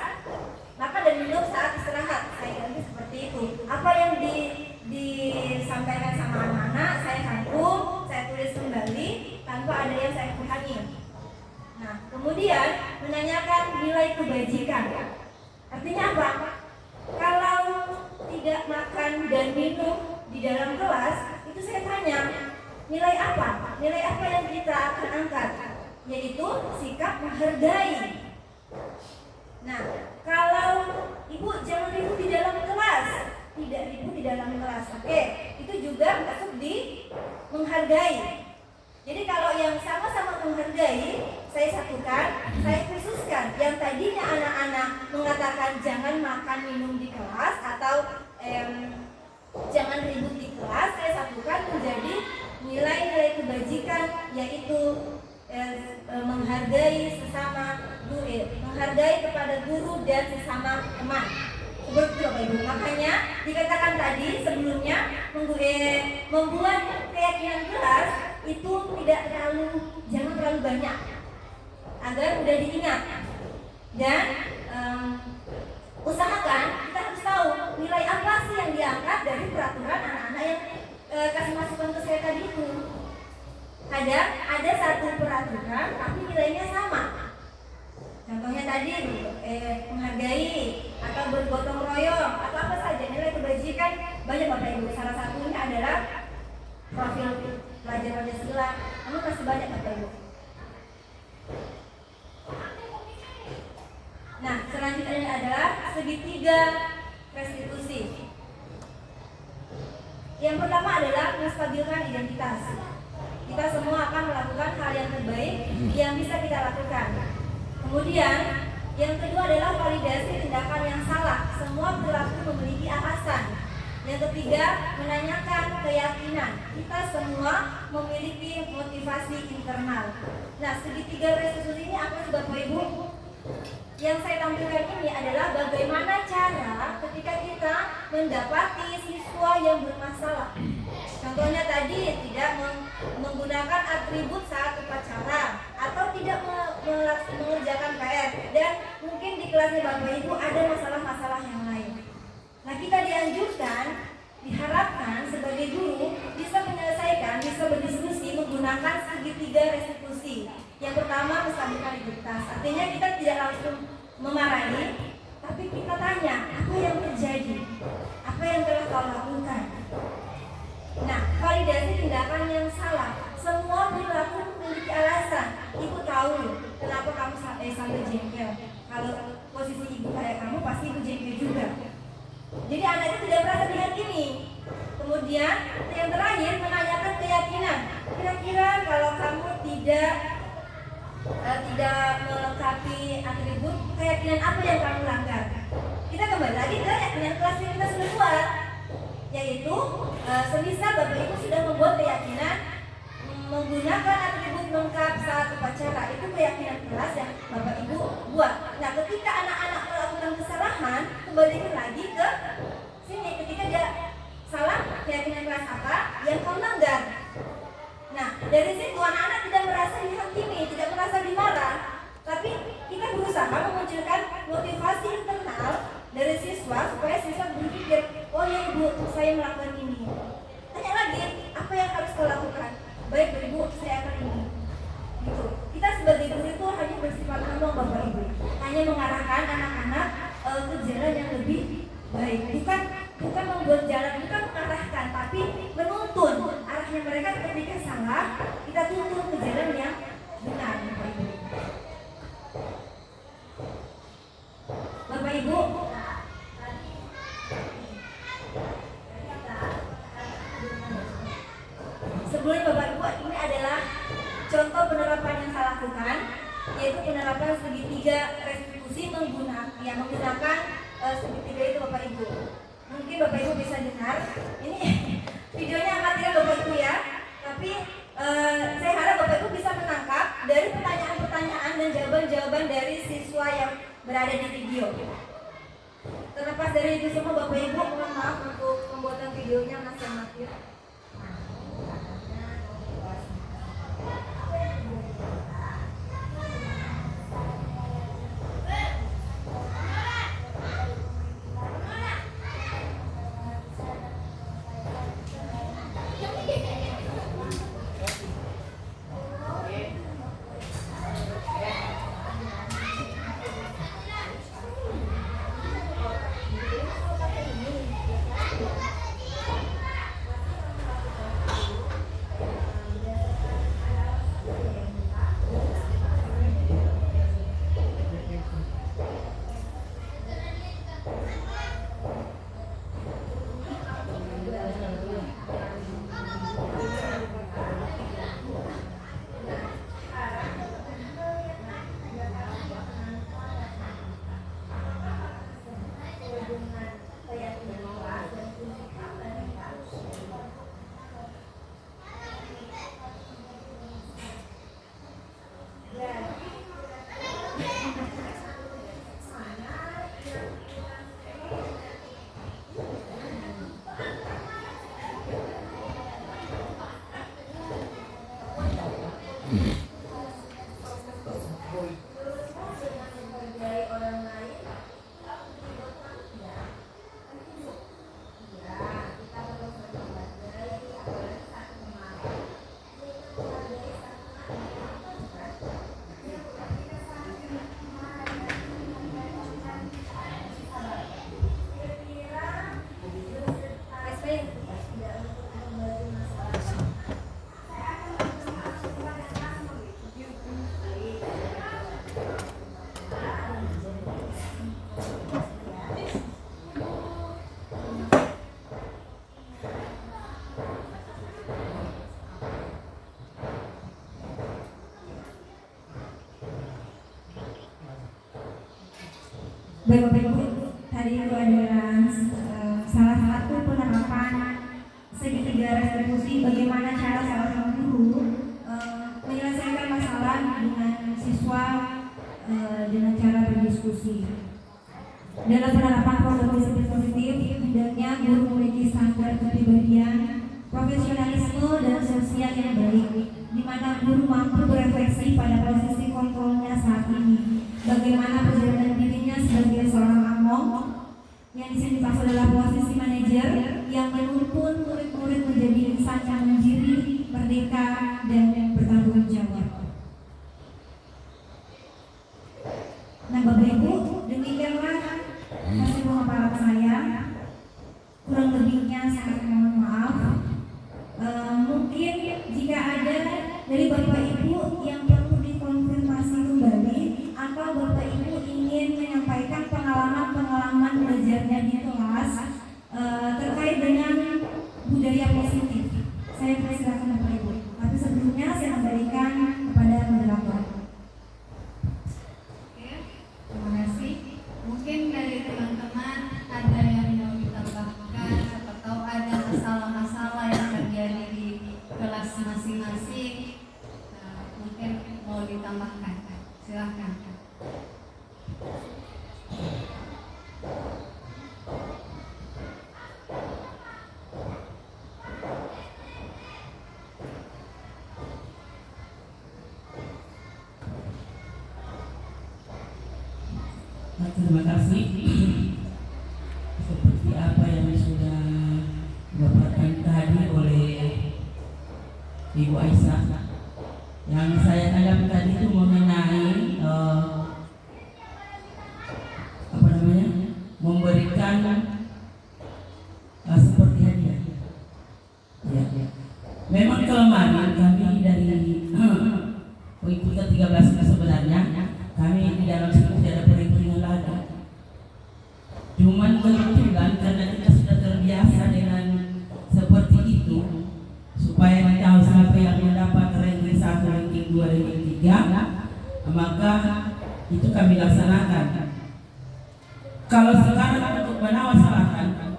makan dan minum saat istirahat. Saya ganti seperti itu. Apa yang disampaikan sama anak-anak saya rangkum, saya tulis kembali tanpa ada yang saya kurangi. Nah, kemudian menanyakan nilai kebajikan. Artinya apa? Kalau tidak makan dan minum di dalam kelas, itu saya tanya, nilai apa? Nilai apa yang kita akan angkat? Yaitu sikap menghargai. Nah, kalau ibu jangan ribut di dalam kelas, tidak ribut di dalam kelas. Oke, itu juga masuk di menghargai. Jadi kalau yang sama-sama menghargai, saya satukan, saya khususkan. Yang tadinya anak-anak mengatakan jangan makan minum di kelas atau jangan ribut di kelas, saya satukan menjadi nilai-nilai kebajikan, yaitu menghargai sesama guru, menghargai kepada guru dan sesama teman. Seperti itu Bapak Ibu. Makanya dikatakan tadi sebelumnya membuat keyakinan kelas itu jangan terlalu banyak agar mudah diingat. Dan usahakan kita harus tahu nilai apa sih yang diangkat dari peraturan anak-anak yang kasih masukan ke saya tadi itu. Kadang ada satu peraturan tapi nilainya sama. Contohnya tadi menghargai atau bergotong royong atau apa saja, nilai kebajikan banyak Bapak Ibu. Salah satunya adalah profil pelajar Pancasila, namun masih banyak Bapak Ibu. adalah segitiga restitusi. Yang pertama adalah menstabilkan identitas. Kita semua akan melakukan hal yang terbaik yang bisa kita lakukan. Kemudian, yang kedua adalah validasi tindakan yang salah. Semua perilaku memiliki alasan. Yang ketiga, menanyakan keyakinan. Kita semua memiliki motivasi internal. Nah, segitiga restitusi ini apa sih Bapak Ibu? Yang saya tampilkan ini adalah bagaimana cara ketika kita mendapati siswa yang bermasalah. Contohnya tadi tidak menggunakan atribut saat upacara atau tidak mengerjakan PR, dan mungkin di kelasnya Bapak Ibu ada masalah-masalah yang lain. Nah, kita dianjurkan, diharapkan sebagai guru bisa menyelesaikan, bisa berdiskusi menggunakan segitiga restitusi. Yang pertama, menstabilkan identitas. Artinya kita tidak langsung memarahi, tapi kita tanya, apa yang terjadi? Apa yang telah kau lakukan? Nah, validasi tindakan yang salah. Semua perilaku memiliki alasan. Ibu tahu kenapa kamu sampai jengkel. Kalau posisi ibu kayak kamu, pasti ibu jengkel juga. Jadi anak itu tidak merasa dihakimi. Kemudian yang terakhir, menanyakan keyakinan. Kira-kira kalau kamu tidak melengkapi atribut, keyakinan apa yang kamu langgar? Kita kembali lagi ke keyakinan kelas yang kita sudah buat, yaitu semisal Bapak Ibu sudah membuat keyakinan menggunakan atribut lengkap saat upacara. Itu keyakinan kelas yang Bapak Ibu buat. Nah, ketika anak-anak melakukan kesalahan, kembalikan lagi ke sini. Ketika dia salah, keyakinan kelas apa yang kau langgar. Nah, dari situ anak-anak tidak merasa dihakimi, tidak merasa dimarah, tapi kita berusaha memunculkan motivasi internal dari siswa supaya siswa berpikir, oh ya Ibu, saya melakukan ini. Tanya lagi, apa yang harus kau lakukan? Baik Ibu, saya akan ini. Gitu. Kita sebagai guru itu hanya bersifat ngomong Bapak Ibu, hanya mengarahkan anak-anak ke jalan yang lebih baik, bukan membuat jalan, bukan mengarahkan, tapi menuntun arahnya mereka. Ketika salah, kita tuntun ke jalan yang benar, Bapak Ibu. Bapak Ibu, sebelum Bapak Ibu, ini adalah contoh penerapan yang saya lakukan, yaitu penerapan segitiga restitusi menggunakan segitiga itu Bapak Ibu. Mungkin Bapak Ibu bisa dengar, ini videonya amatir Bapak Ibu ya, tapi saya harap Bapak Ibu bisa menangkap dari pertanyaan-pertanyaan dan jawaban-jawaban dari siswa yang berada di video. Terlepas dari itu semua, Bapak Ibu, mohon maaf untuk pembuatan videonya masih amatir. Baik Bapak Ibu, tadi itu adalah salah satu penerapan segitiga restitusi bagaimana cara seorang guru menyelesaikan masalah dengan siswa dengan cara berdiskusi. Dalam penerapan program disiplin positif, hendaknya guru memiliki standar kepribadian, profesionalisme dan sosial yang baik, di mana guru mampu berefleksi pada posisi kontrolnya saat ini, bagaimana perjalanan dirinya sebagai seorang among, yang di sini dimaksud adalah posisi manajer yang menuntun murid-murid menjadi insan yang mandiri, merdeka, dan bertanggung jawab. Nah Bapak Ibu, demikianlah hasil pemaparan saya. Kurang lebihnya sangat mohon maaf. Mungkin jika ada dari Bapak Ibu yang perlu dikonfirmasi kembali atau Bapak Ibu ingin menyampaikan pengalaman-pengalaman belajarnya di kelas terkait dengan budaya positif, saya persilakan Bapak Ibu. Tapi sebelumnya saya kembalikan kepada moderator. Terima kasih. Mungkin dari teman-teman ada yang mau ditambahkan atau ada masalah-masalah yang terjadi di kelas masing-masing, mungkin mau ditambahkan. Silakan. Terima kasih. Seperti apa yang sudah dipaparkan tadi oleh Ibu Aisyah, yang saya tanggap tadi itu mengenai memberikan seperti hadiah. Ya. Memang kelemahan kami dari pengikutan 13 itu sebenarnya kami di dalam situ tidak ada perhitungan lagi. Cuman kebetulan karena kita sudah terbiasa dengan seperti itu, supaya kita tahu siapa yang mendapat ranking 1, ranking 2, ranking 3, maka itu kami laksanakan. Kalau sekarang untuk Banawa Selatan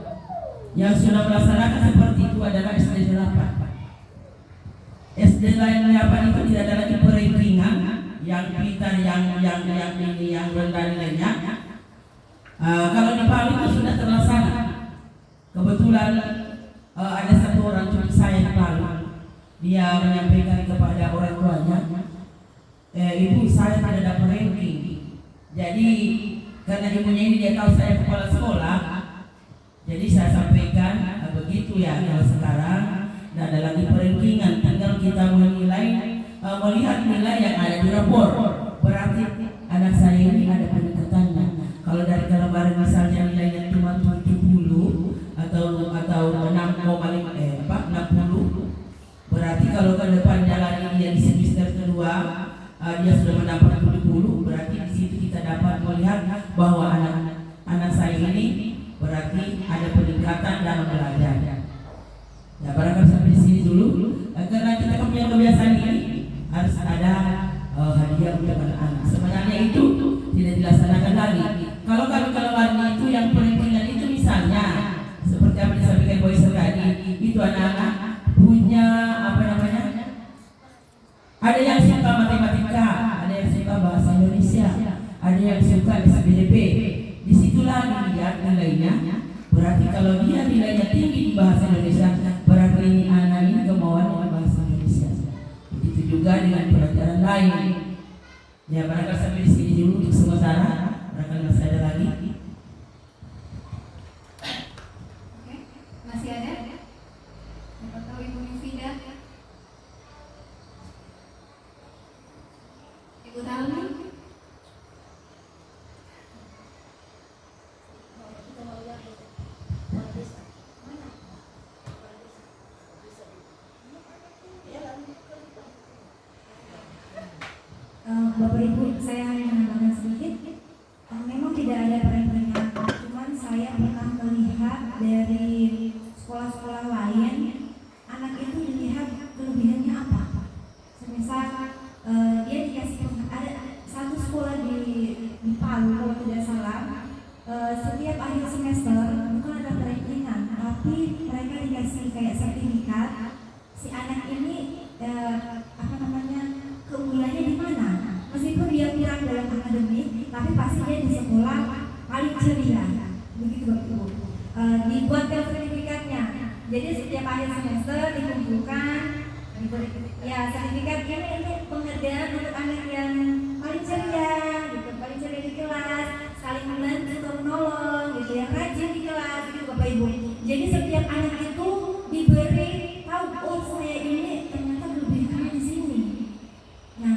yang sudah melaksanakan seperti itu adalah SD 8. SD lain 8 itu tidak ada lagi perhitungan yang pintar, yang rendah nilainya. Kalau di Palu itu sudah terlaksana. Kebetulan ada satu orang cucu saya di Palu, dia menyampaikan kepada orang tuanya, ibu saya tidak dapat ranking. Jadi karena ibunya ini dia tahu saya kepala sekolah, jadi saya sampaikan begitu ya. Kalau sekarang tidak ada lagi perankingan, tinggal kita menilai, melihat nilai yang ada di rapor. Berarti anak saya ini ada peningkatannya. Kalau dari kelebaran misalnya nilainya cuma 70 atau 60, berarti kalau ke depan jalan dia di semester kedua dia sudah mendapat 70, berarti di situ kita dapat melihat bahwa anak saya ini berarti ada peningkatan dalam belajar. Ya, barangkali sampai di sini dulu. Karena kita punya kebiasaan ini harus ada hadiah untuk anak-anak. Sebenarnya itu tidak dilaksanakan lagi. Kalau kelebihan itu yang pentingnya itu misalnya seperti apa disampaikan Boy tadi, itu anak-anak punya ada yang suka matematika, ada yang suka bahasa Indonesia, ada yang suka SPDP. Disitulah dilihat nilainya. Berarti kalau dia nilainya tinggi di bahasa Indonesia, berarti ini anak ini kemauan dengan bahasa Indonesia. Begitu juga dengan pelajaran lain. Ya, barangkali sampai di sini dulu untuk sementara. Barangkali masih ada lagi. Oke, masih ada? Siapa tahu Ibu Yufida? Ibu Talmi? Bapak Ibu, saya hanya menambahkan sedikit. Memang tidak ada peringatan, cuman saya pernah melihat dari sekolah-sekolah lain, anak itu dilihat kelebihannya apa. Semisal dia dikasih, ada satu sekolah di Palu kalau tidak salah, tapi pasti dia di sekolah paling ceria. Begitu Bapak Ibu. Dibuatkan sertifikatnya. Jadi setiap akhir semester dikumpulkan. Ya, sertifikat ini untuk penghargaan untuk anak yang paling ceria, gitu, paling ceria di kelas, saling membantu, menolong, gitu, yang rajin di kelas, gitu Bapak Ibu. Jadi setiap anak itu diberi tahu, oh saya ini ternyata lebih keren di sini. Nah,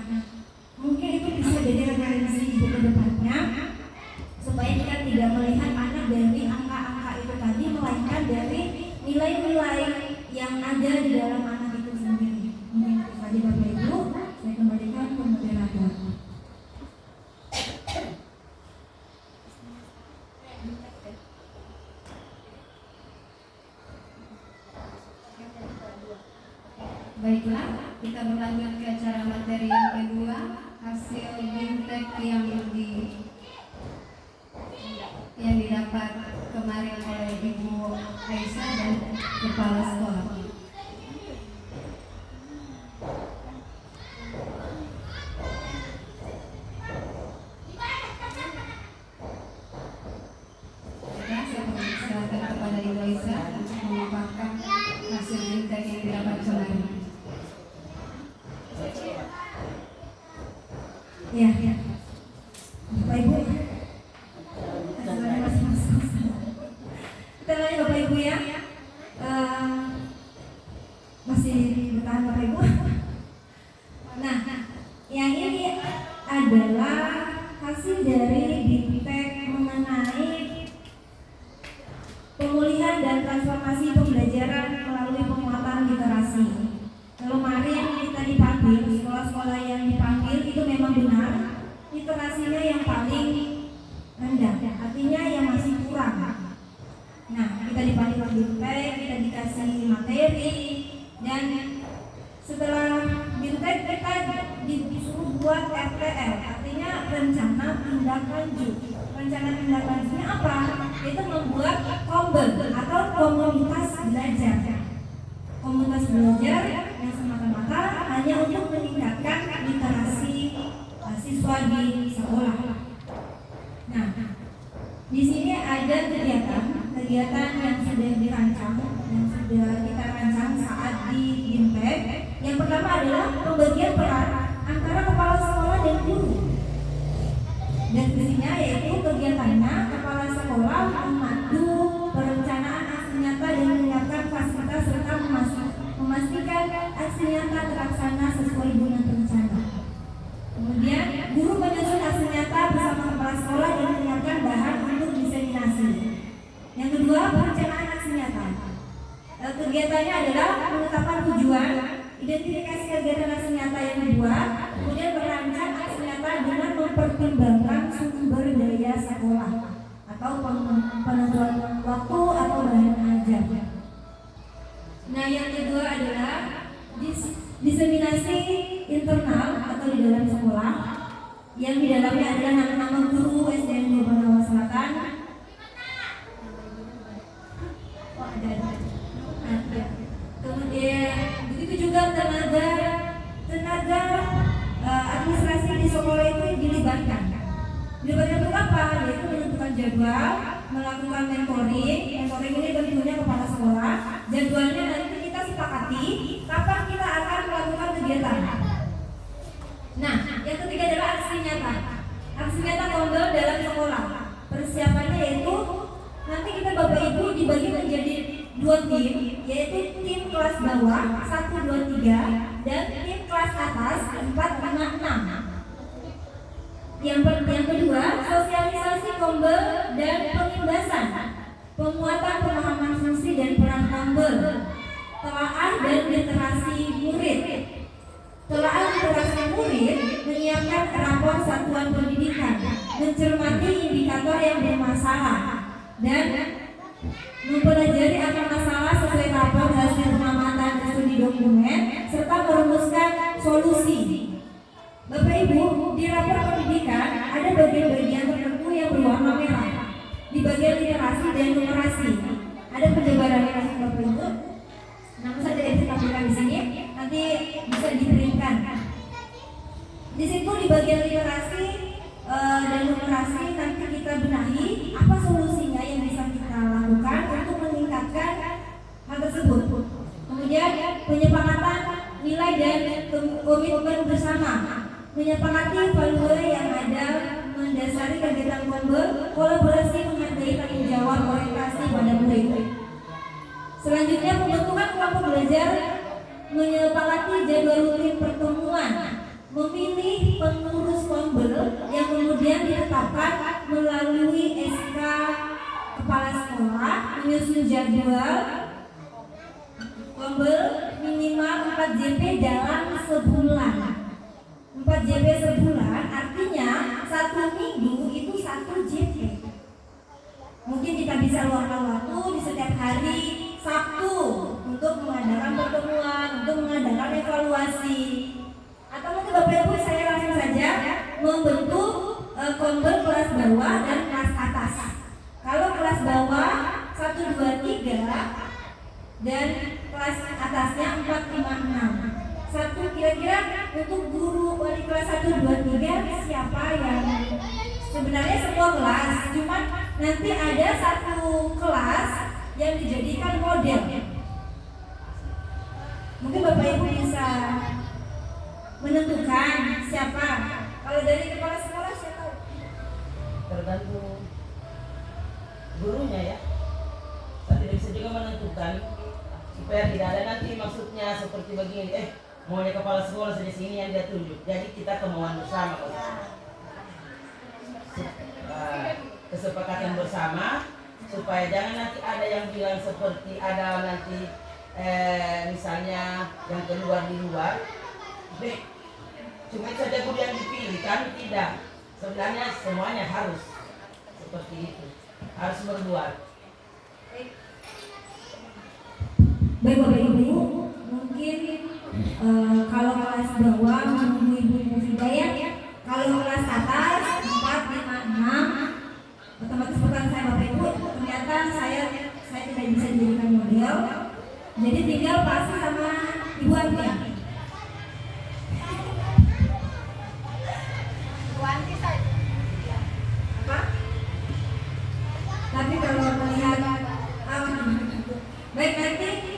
mungkin itu bisa jadi referensi ibu ke depannya, supaya kita tidak melihat anak dari angka-angka itu tadi, melainkan dari nilai-nilai yang ada di dalam anak itu sendiri. Mungkin itu saja Bapak Ibu, saya kembalikan ke moderator. Baiklah, kita berlanjut ke acara materi yang kedua, hasil BIMTEK yang didapat kemarin oleh Ibu Aisyah dan Kepala Sekolah. Saya persilakan kepada Ibu Aisyah untuk memaparkan hasil BIMTEK yang didapat kemarin. Ya, Bapak Ibu. Kita lanjut Bapak Ibu ya. Masih bertahan Bapak Ibu. Nah, yang ini adalah hasil dari BIMTEK mengenai pemulihan dan transformasi pembelajaran melalui penguatan literasi. Kemarin kita dipanggil, sekolah-sekolah yang dipanggil itu memang benar literasinya yang paling rendah, artinya yang masih kurang. Nah, kita dipanggil BIMTEK, kita dikasih materi, dan setelah BIMTEK kita disuruh buat RTL, artinya rencana tindak lanjut. Rencana tindak lanjutnya apa? Itu membuat kombel atau komunitas belajar. Komunitas belajar yang semata-mata hanya untuk meningkatkan literasi siswa di sekolah. Nah, di sini ada kegiatan yang sudah dirancang, yang sudah kita rancang saat di BIMTEK. Yang pertama adalah pembagian peran antara kepala sekolah dan guru. Definisinya yaitu kegiatannya kepala sekolah memandu perencanaan aksi nyata dan menyiapkan fasilitas serta memastikan aksi nyata terlaksana sesuai dengan rencana. Kemudian guru menyusun aksi nyata bersama kepala sekolah dan menyiapkan bahan untuk diseminasi. Yang kedua, perencanaan aksi nyata. Kegiatannya adalah menetapkan tujuan, identifikasi kegiatan aksi nyata yang dibuat, kemudian merancang aksi nyata dengan mempertimbangkan sumber daya sekolah atau penentuan waktu atau bahan ajar. Nah, yang kedua adalah diseminasi internal atau di dalam sekolah, yang di dalamnya adalah nama-nama guru SDN Banawa Selatan. Kemudian begitu juga tenaga administrasi di sekolah itu dilibatkan. Dilibatkan untuk apa? Yaitu menentukan jadwal, melakukan mentoring ini tentunya kepala sekolah. Jadwalnya nanti kita sepakati kapan kita akan melakukan kegiatan. Nah, yang ketiga adalah aksi nyata. Aksi nyata kombel dalam sekolah. Persiapannya yaitu nanti kita Bapak Ibu dibagi menjadi 2 tim, yaitu tim kelas bawah 1, 2, 3 dan tim kelas atas 4, 5, 6. Yang kedua, sosialisasi kombel dan pengimbasan, penguatan pemahaman fungsi dan peran kombel, telaah dan literasi murid. Telaah literasi murid menyiapkan rapor satuan pendidikan, mencermati indikator yang bermasalah dan mempelajari akar masalah sesuai rapor hasil pengamatan dan studi dokumen serta merumuskan solusi. Bapak Ibu, di rapor pendidikan ada bagian-bagian tertentu yang berwarna merah. Di bagian literasi dan numerasi ada penjabarannya Bapak Ibu. Namun saya tidak bisa tampilkan di sini, nanti bisa diberikan. Di situ di bagian literasi dan numerasi menyepakati value yang ada mendasari kegiatan Kombel, kolaborasi menghargai tanggung jawab orientasi pada murid. Selanjutnya pembentukan kelompok belajar menyepakati jadwal rutin pertemuan, memilih pengurus Kombel yang kemudian ditetapkan melalui SK Kepala Sekolah, menyusun jadwal Kombel minimal 4 JP dalam sebulan. 4 JP sebulan artinya 1 minggu itu 1 JP. Mungkin kita bisa luangkan waktu di setiap hari Sabtu untuk mengadakan pertemuan, untuk mengadakan evaluasi. Atau mungkin Bapak Ibu saya langsung saja membentuk Kombel kelas bawah dan kelas atas. Kalau kelas bawah 1, 2, 3 dan kelas atasnya 4, 5, 6. Satu kira-kira untuk guru wali kelas 1, 2, 3 siapa yang sebenarnya semua kelas, cuma nanti ada satu kelas yang dijadikan model. Mungkin Bapak Ibu bisa menentukan siapa. Kalau dari kepala sekolah saya tahu. Tergantung gurunya ya. Saya tidak bisa juga menentukan supaya tidak ada nanti maksudnya seperti begini. Maunya kepala sekolah saja sini yang dia tunjuk. Jadi kita kemauan bersama. Kesepakatan bersama supaya jangan nanti ada yang bilang seperti ada nanti misalnya yang keluar di luar. Cuma saja guru yang dipilih kan tidak. Sebenarnya semuanya harus seperti itu. Harus berbuat. Baik Bapak Ibu, mungkin kalau kelas bawah menunggu Ibu Hidayah, kalau kelas atas 4, 5, 6 otomatis bukan saya Bapak Ibu, ternyata saya tidak bisa dijadikan model. Jadi tinggal pasti sama Ibu Antia. Ibu Anti saja. Apa? Tapi kalau melihat baik nanti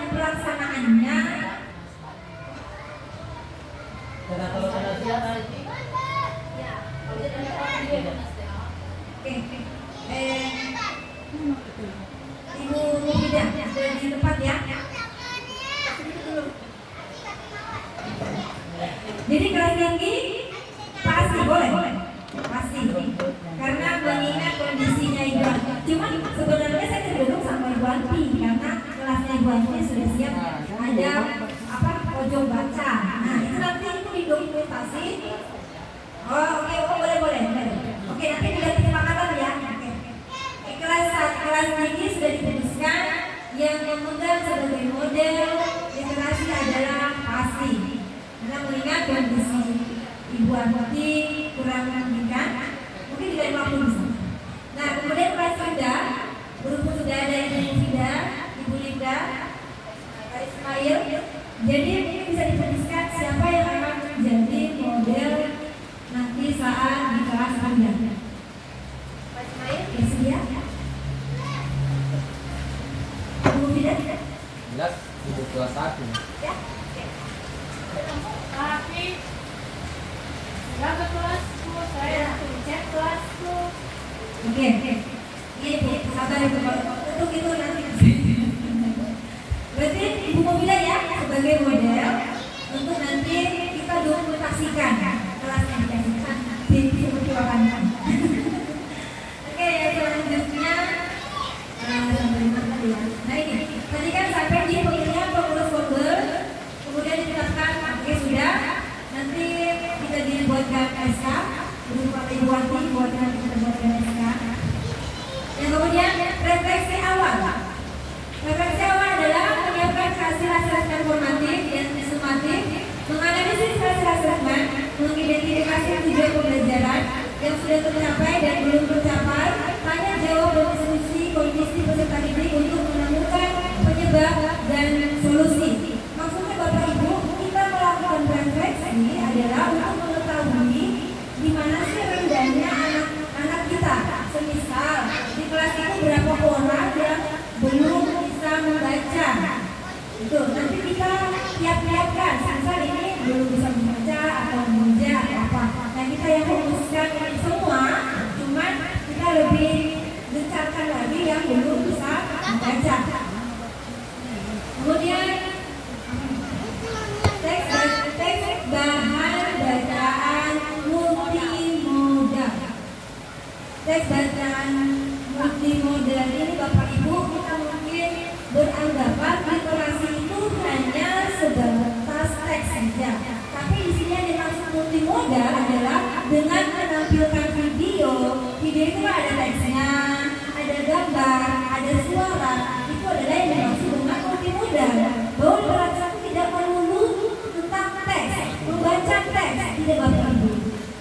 pelaksanaannya Karena kalau penasihat nanti Ya, kalau kita ada oke. Ibu Mufidah sudah di tempat ya. Jadi kelas tinggi pasti boleh, pasti. Karena mengingat kondisinya Ibu Anti. Cuma sebenarnya saya cenderung sama Ibu Anti karena kelasnya Ibu Anti sudah siap ada pojok baca. Nah itu nanti itu didokumentasi. Oke, boleh. Oke, nanti tidak kesepakatan ya. Oke, kelas tinggi sudah diputuskan yang memegang sebagai model literasi adalah pasti. Karena mengingat kondisi Ibu Anti kurang pendidikan, mungkin tidak mampu bisa. Nah, kemudian kelas rendah berhubung sudah ada Ibu Fida, Ibu Linda, Pak Ismail. Jadi ini bisa diputuskan siapa yang akan menjadi model nanti saat di kelas rendah. Pak Ismail bersedia? Ibu Fida? Jelas ibu kelas 1. Ya. Tapi berapa kelasku? Saya cek kelasku. Oke. Ini Bu, sabar Ibu, untuk itu nanti. Berarti Ibu mau bilang ya sebagai model untuk nanti kita dokumentasikan kelasnya dikasihkan di perjuangan. Oke, yang selanjutnya nah ini tadi kan sampai di pemilihan pengurus Kombel, kemudian ditetapkan oke sudah, nanti kita dibuatkan SK berupa Ibu Anti buatkan kita buatkan SK. Yang kemudian refleksi awal. Refleksi awal adalah menyiapkan hasil asesmen formatif dan sumatif, menganalisis hasil asesmen, mengidentifikasi tujuan pembelajaran yang sudah tercapai dan belum tercapai, tanya jawab dan diskusi kondisi peserta didik untuk menemukan penyebab dan solusi. Maksudnya Bapak Ibu, kita melakukan refleksi adalah untuk mengetahui di mana sih rendahnya anak-anak kita. Semisal di kelas itu berapa orang yang belum bisa membaca. Itu nanti kita lihat-lihatkan, misal ini belum bisa membaca teks bacaan multimodal ini Bapak Ibu kita mungkin beranggapan literasi itu hanya sebatas teks saja. Tapi di sini yang dimaksud multimodal adalah dengan menampilkan video. Video itu kan ada teksnya, ada gambar, ada suara. Itu adalah yang dimaksud dengan multimodal. Bahwa literasi itu tidak melulu tentang teks, membaca teks, tidak Bapak Ibu.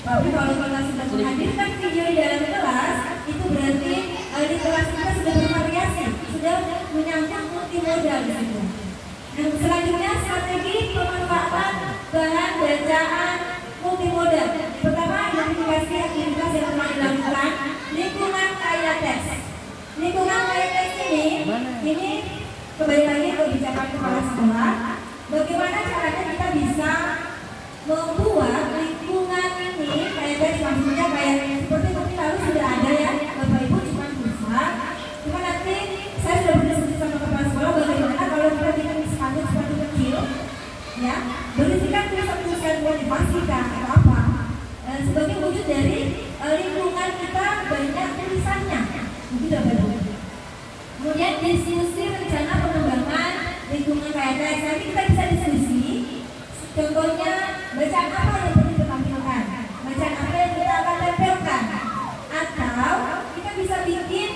Tapi kalau kita sudah menghadirkan video di dalam kelas, itu berarti literasi kita sudah bervariasi, sudah menyangkut multimodal di situ. Nah, selanjutnya strategi pemanfaatan bahan bacaan multimodal. Pertama, identifikasi aktivitas yang telah dilakukan. Lingkungan kaya teks. Lingkungan kaya teks ini kembali lagi kebijakan kepala sekolah. Bagaimana caranya kita bisa membuat lingkungan ini kayak teks, maksudnya kayak seperti lalu sudah ada ya Bapak Ibu, cuma bisa. Cuma nanti saya sudah berdiskusi sama kepala sekolah bagaimana kalau kita bikin sepatu kecil, ya berisikan tulisan-tulisan motivasi atau apa sebagai wujud dari lingkungan kita banyak tulisannya, begitu Bapak Ibu. Kemudian diskusi rencana pengembangan lingkungan kayak teks. Nanti kita bisa diskusi. Contohnya bacaan apa yang perlu ditampilkan, bacaan apa yang kita akan tempelkan, atau kita bisa bikin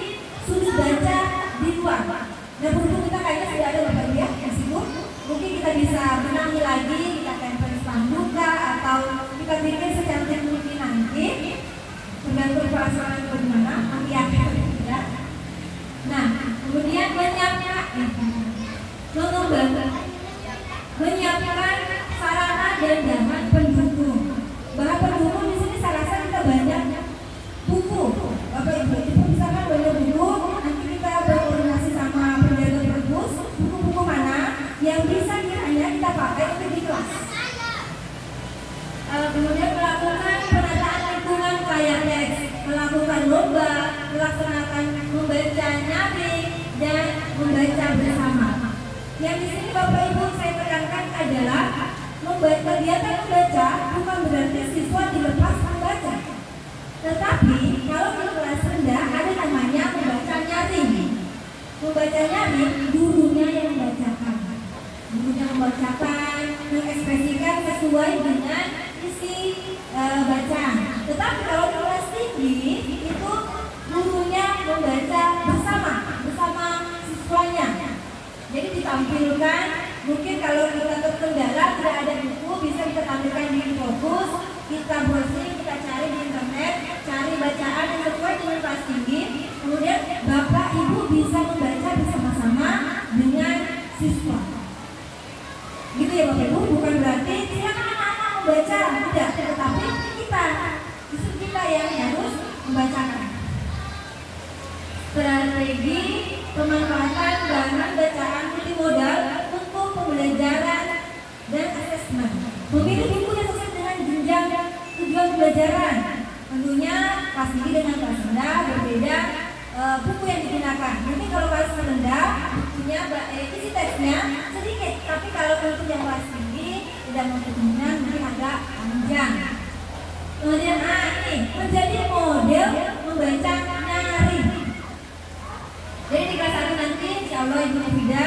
sudut baca di luar. Nah, berhubung kita kayaknya sudah ada Bapak Ibu ya di situ, mungkin kita bisa menangi lagi, kita tempel spanduk atau kita bikin secantik mungkin nanti, tergantung perasaan bagaimana, nanti akan tidak. Nah, kemudian menyiapkan sarana dan bahan pendukung. Bahan pendukung di sini saya rasa kita banyak buku. Bapak Ibu itu misalkan banyak buku, nanti kita berkoordinasi sama penjaga perpus, buku-buku mana yang bisa kiranya kita pakai untuk di kelas. Kemudian melakukan penataan lingkungan kaya teks, melakukan lomba, melaksanakan membaca nyaring dan membaca bersama. Yang di sini Bapak Ibu saya tekankan adalah kegiatan membaca bukan berarti siswa dilepas membaca. Tetapi kalau di kelas rendah ada namanya membaca nyaring. Membaca nyaring gurunya yang membacakan. Gurunya membacakan, mengekspresikan sesuai dengan isi bacaan. Tetapi kalau di kelas tinggi itu gurunya membaca bersama siswanya. Jadi ditampilkan, mungkin kalau kita terkendala tidak ada buku, bisa kita tampilkan di Infocus, kita browsing, kita cari di internet, cari bacaan yang sesuai dengan kelas tinggi. Kemudian Bapak Ibu bisa membaca bersama-sama dengan siswa. Gitu ya Bapak Ibu, bukan berarti silakan anak-anak membaca, tidak, tetapi justru kita yang harus membacakan. Strategi pemanfaatan bahan bacaan multimodal untuk pembelajaran dan asesmen. Memilih buku yang sesuai dengan jenjang tujuan pembelajaran. Tentunya kelas tinggi dengan kelas rendah berbeda buku yang digunakan. Mungkin kalau kelas rendah bukunya isi teksnya sedikit, tapi kalau untuk yang kelas tinggi tidak memungkinkan mungkin agak panjang. Kemudian ini menjadi model membaca nyaring. Jadi di kelas 1 nanti insya Allah Ibu Nafida,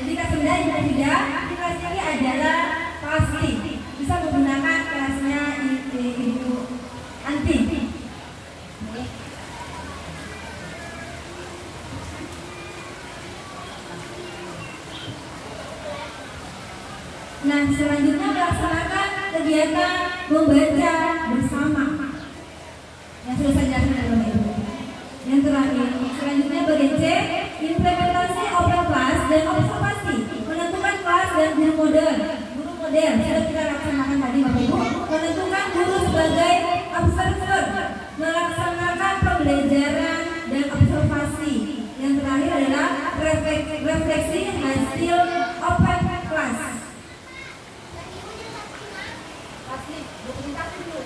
jadi kelas 9 Ibu Nafida, di kelas ini adalah pasti bisa menggunakan kelasnya Ibu Anti. Nah, selanjutnya melaksanakan kegiatan membaca bersama. Yang sudah saya jelaskan dari Bapak Ibu. Yang terakhir, selanjutnya bagian C, implementasi open class dan observasi, menentukan kelas dan guru model. Sudah kita laksanakan tadi Bapak Ibu, menentukan guru sebagai observer, melaksanakan pembelajaran dan observasi. Yang terakhir adalah refleksi hasil open class. Dokumentasi dulu.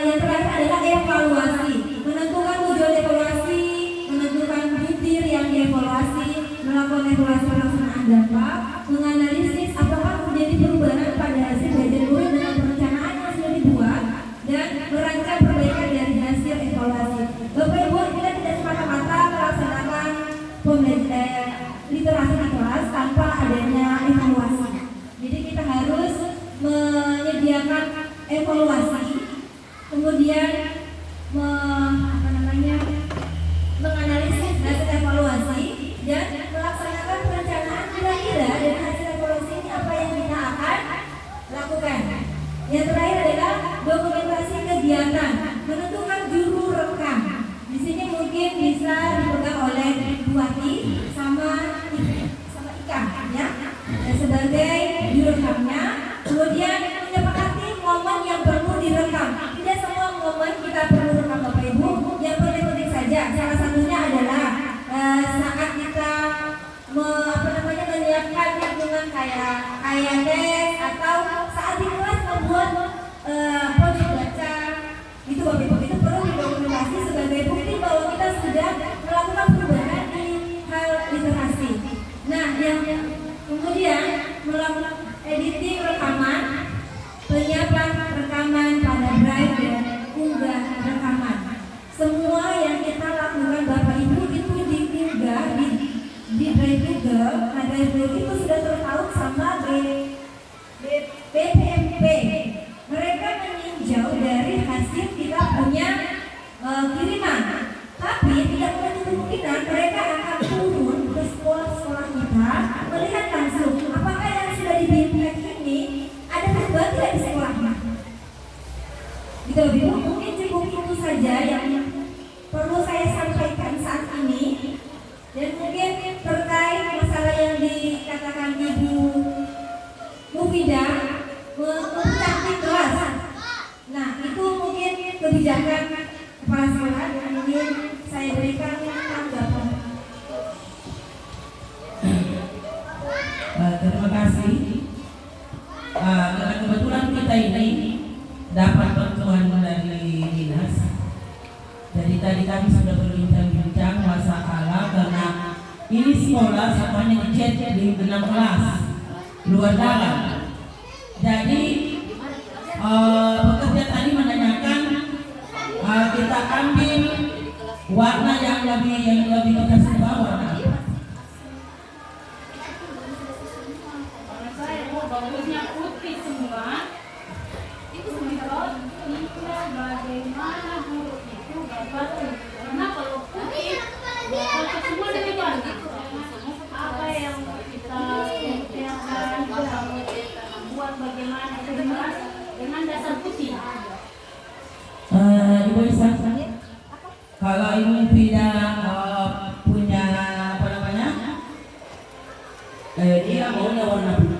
Yang terakhir adalah evaluasi, menentukan tujuan evaluasi, menentukan butir yang dievaluasi, melakukan evaluasi pelaksanaan dampak, menganalisis apakah terjadi perubahan pada hasil evaluasi, kemudian menganalisis hasil evaluasi dan melaksanakan perencanaan kira-kira dari hasil evaluasi ini apa yang kita akan lakukan. Yang terakhir adalah dokumentasi kegiatan, menentukan juru rekam. Di sini mungkin bisa dipegang oleh Buati sama Ika, ya, sebagai juru rekamnya. Kemudian menyepakati momen yang perlu direkam. Tidak semua momen kita perlu rekam, Bapak Ibu. Yang penting-penting saja. Salah satunya adalah saat kita menyiapkan lingkungan kayak tes atau saat di kelas membuat pojok baca. Itu Bapak Ibu, itu perlu didokumentasi sebagai bukti bahwa kita sudah melakukan perubahan di hal literasi. Nah, yang kemudian melakukan editing rekaman, penyiapan rekaman pada drive dan unggah rekaman. Semua yang kita lakukan Bapak Ibu itu diunggah di drive Google. Nah, drive Google itu sudah terpaut sama BPMP. Mereka meninjau dari hasil kita punya kiriman. Tapi tidak menutup kemungkinan mereka akan turun ke sekolah-sekolah kita melihat langsung apakah yang sudah dibimbing ini ada perubahan tidak di sekolahnya. Gitu, Ibu. Mungkin cukup itu saja yang perlu saya sampaikan saat ini. Dan mungkin terkait masalah yang dikatakan Ibu Mufidah mencantik kelas. Nah, itu mungkin kebijakan kepala sekolah dan mungkin saya berikan tanggapan. Terima kasih. Karena kebetulan kita ini dapat bantuan dari dinas. Jadi tadi kami sudah berbincang-bincang masalah karena ini sekolah semuanya dicat di 6 kelas luar dalam. Jadi pekerja tadi menanyakan kita ambil warna yang lebih kita suka warna apa? Bagusnya putih semua. Itu sebenarnya bagaimana huruf itu bapak tuh. Karena kalau putih bapak semua dari bagus. Apa yang kita buat bagaimana itu dengan dasar putih. Ibu Isa, kalau Ibu tidak punya apa namanya, dia maunya warna putih.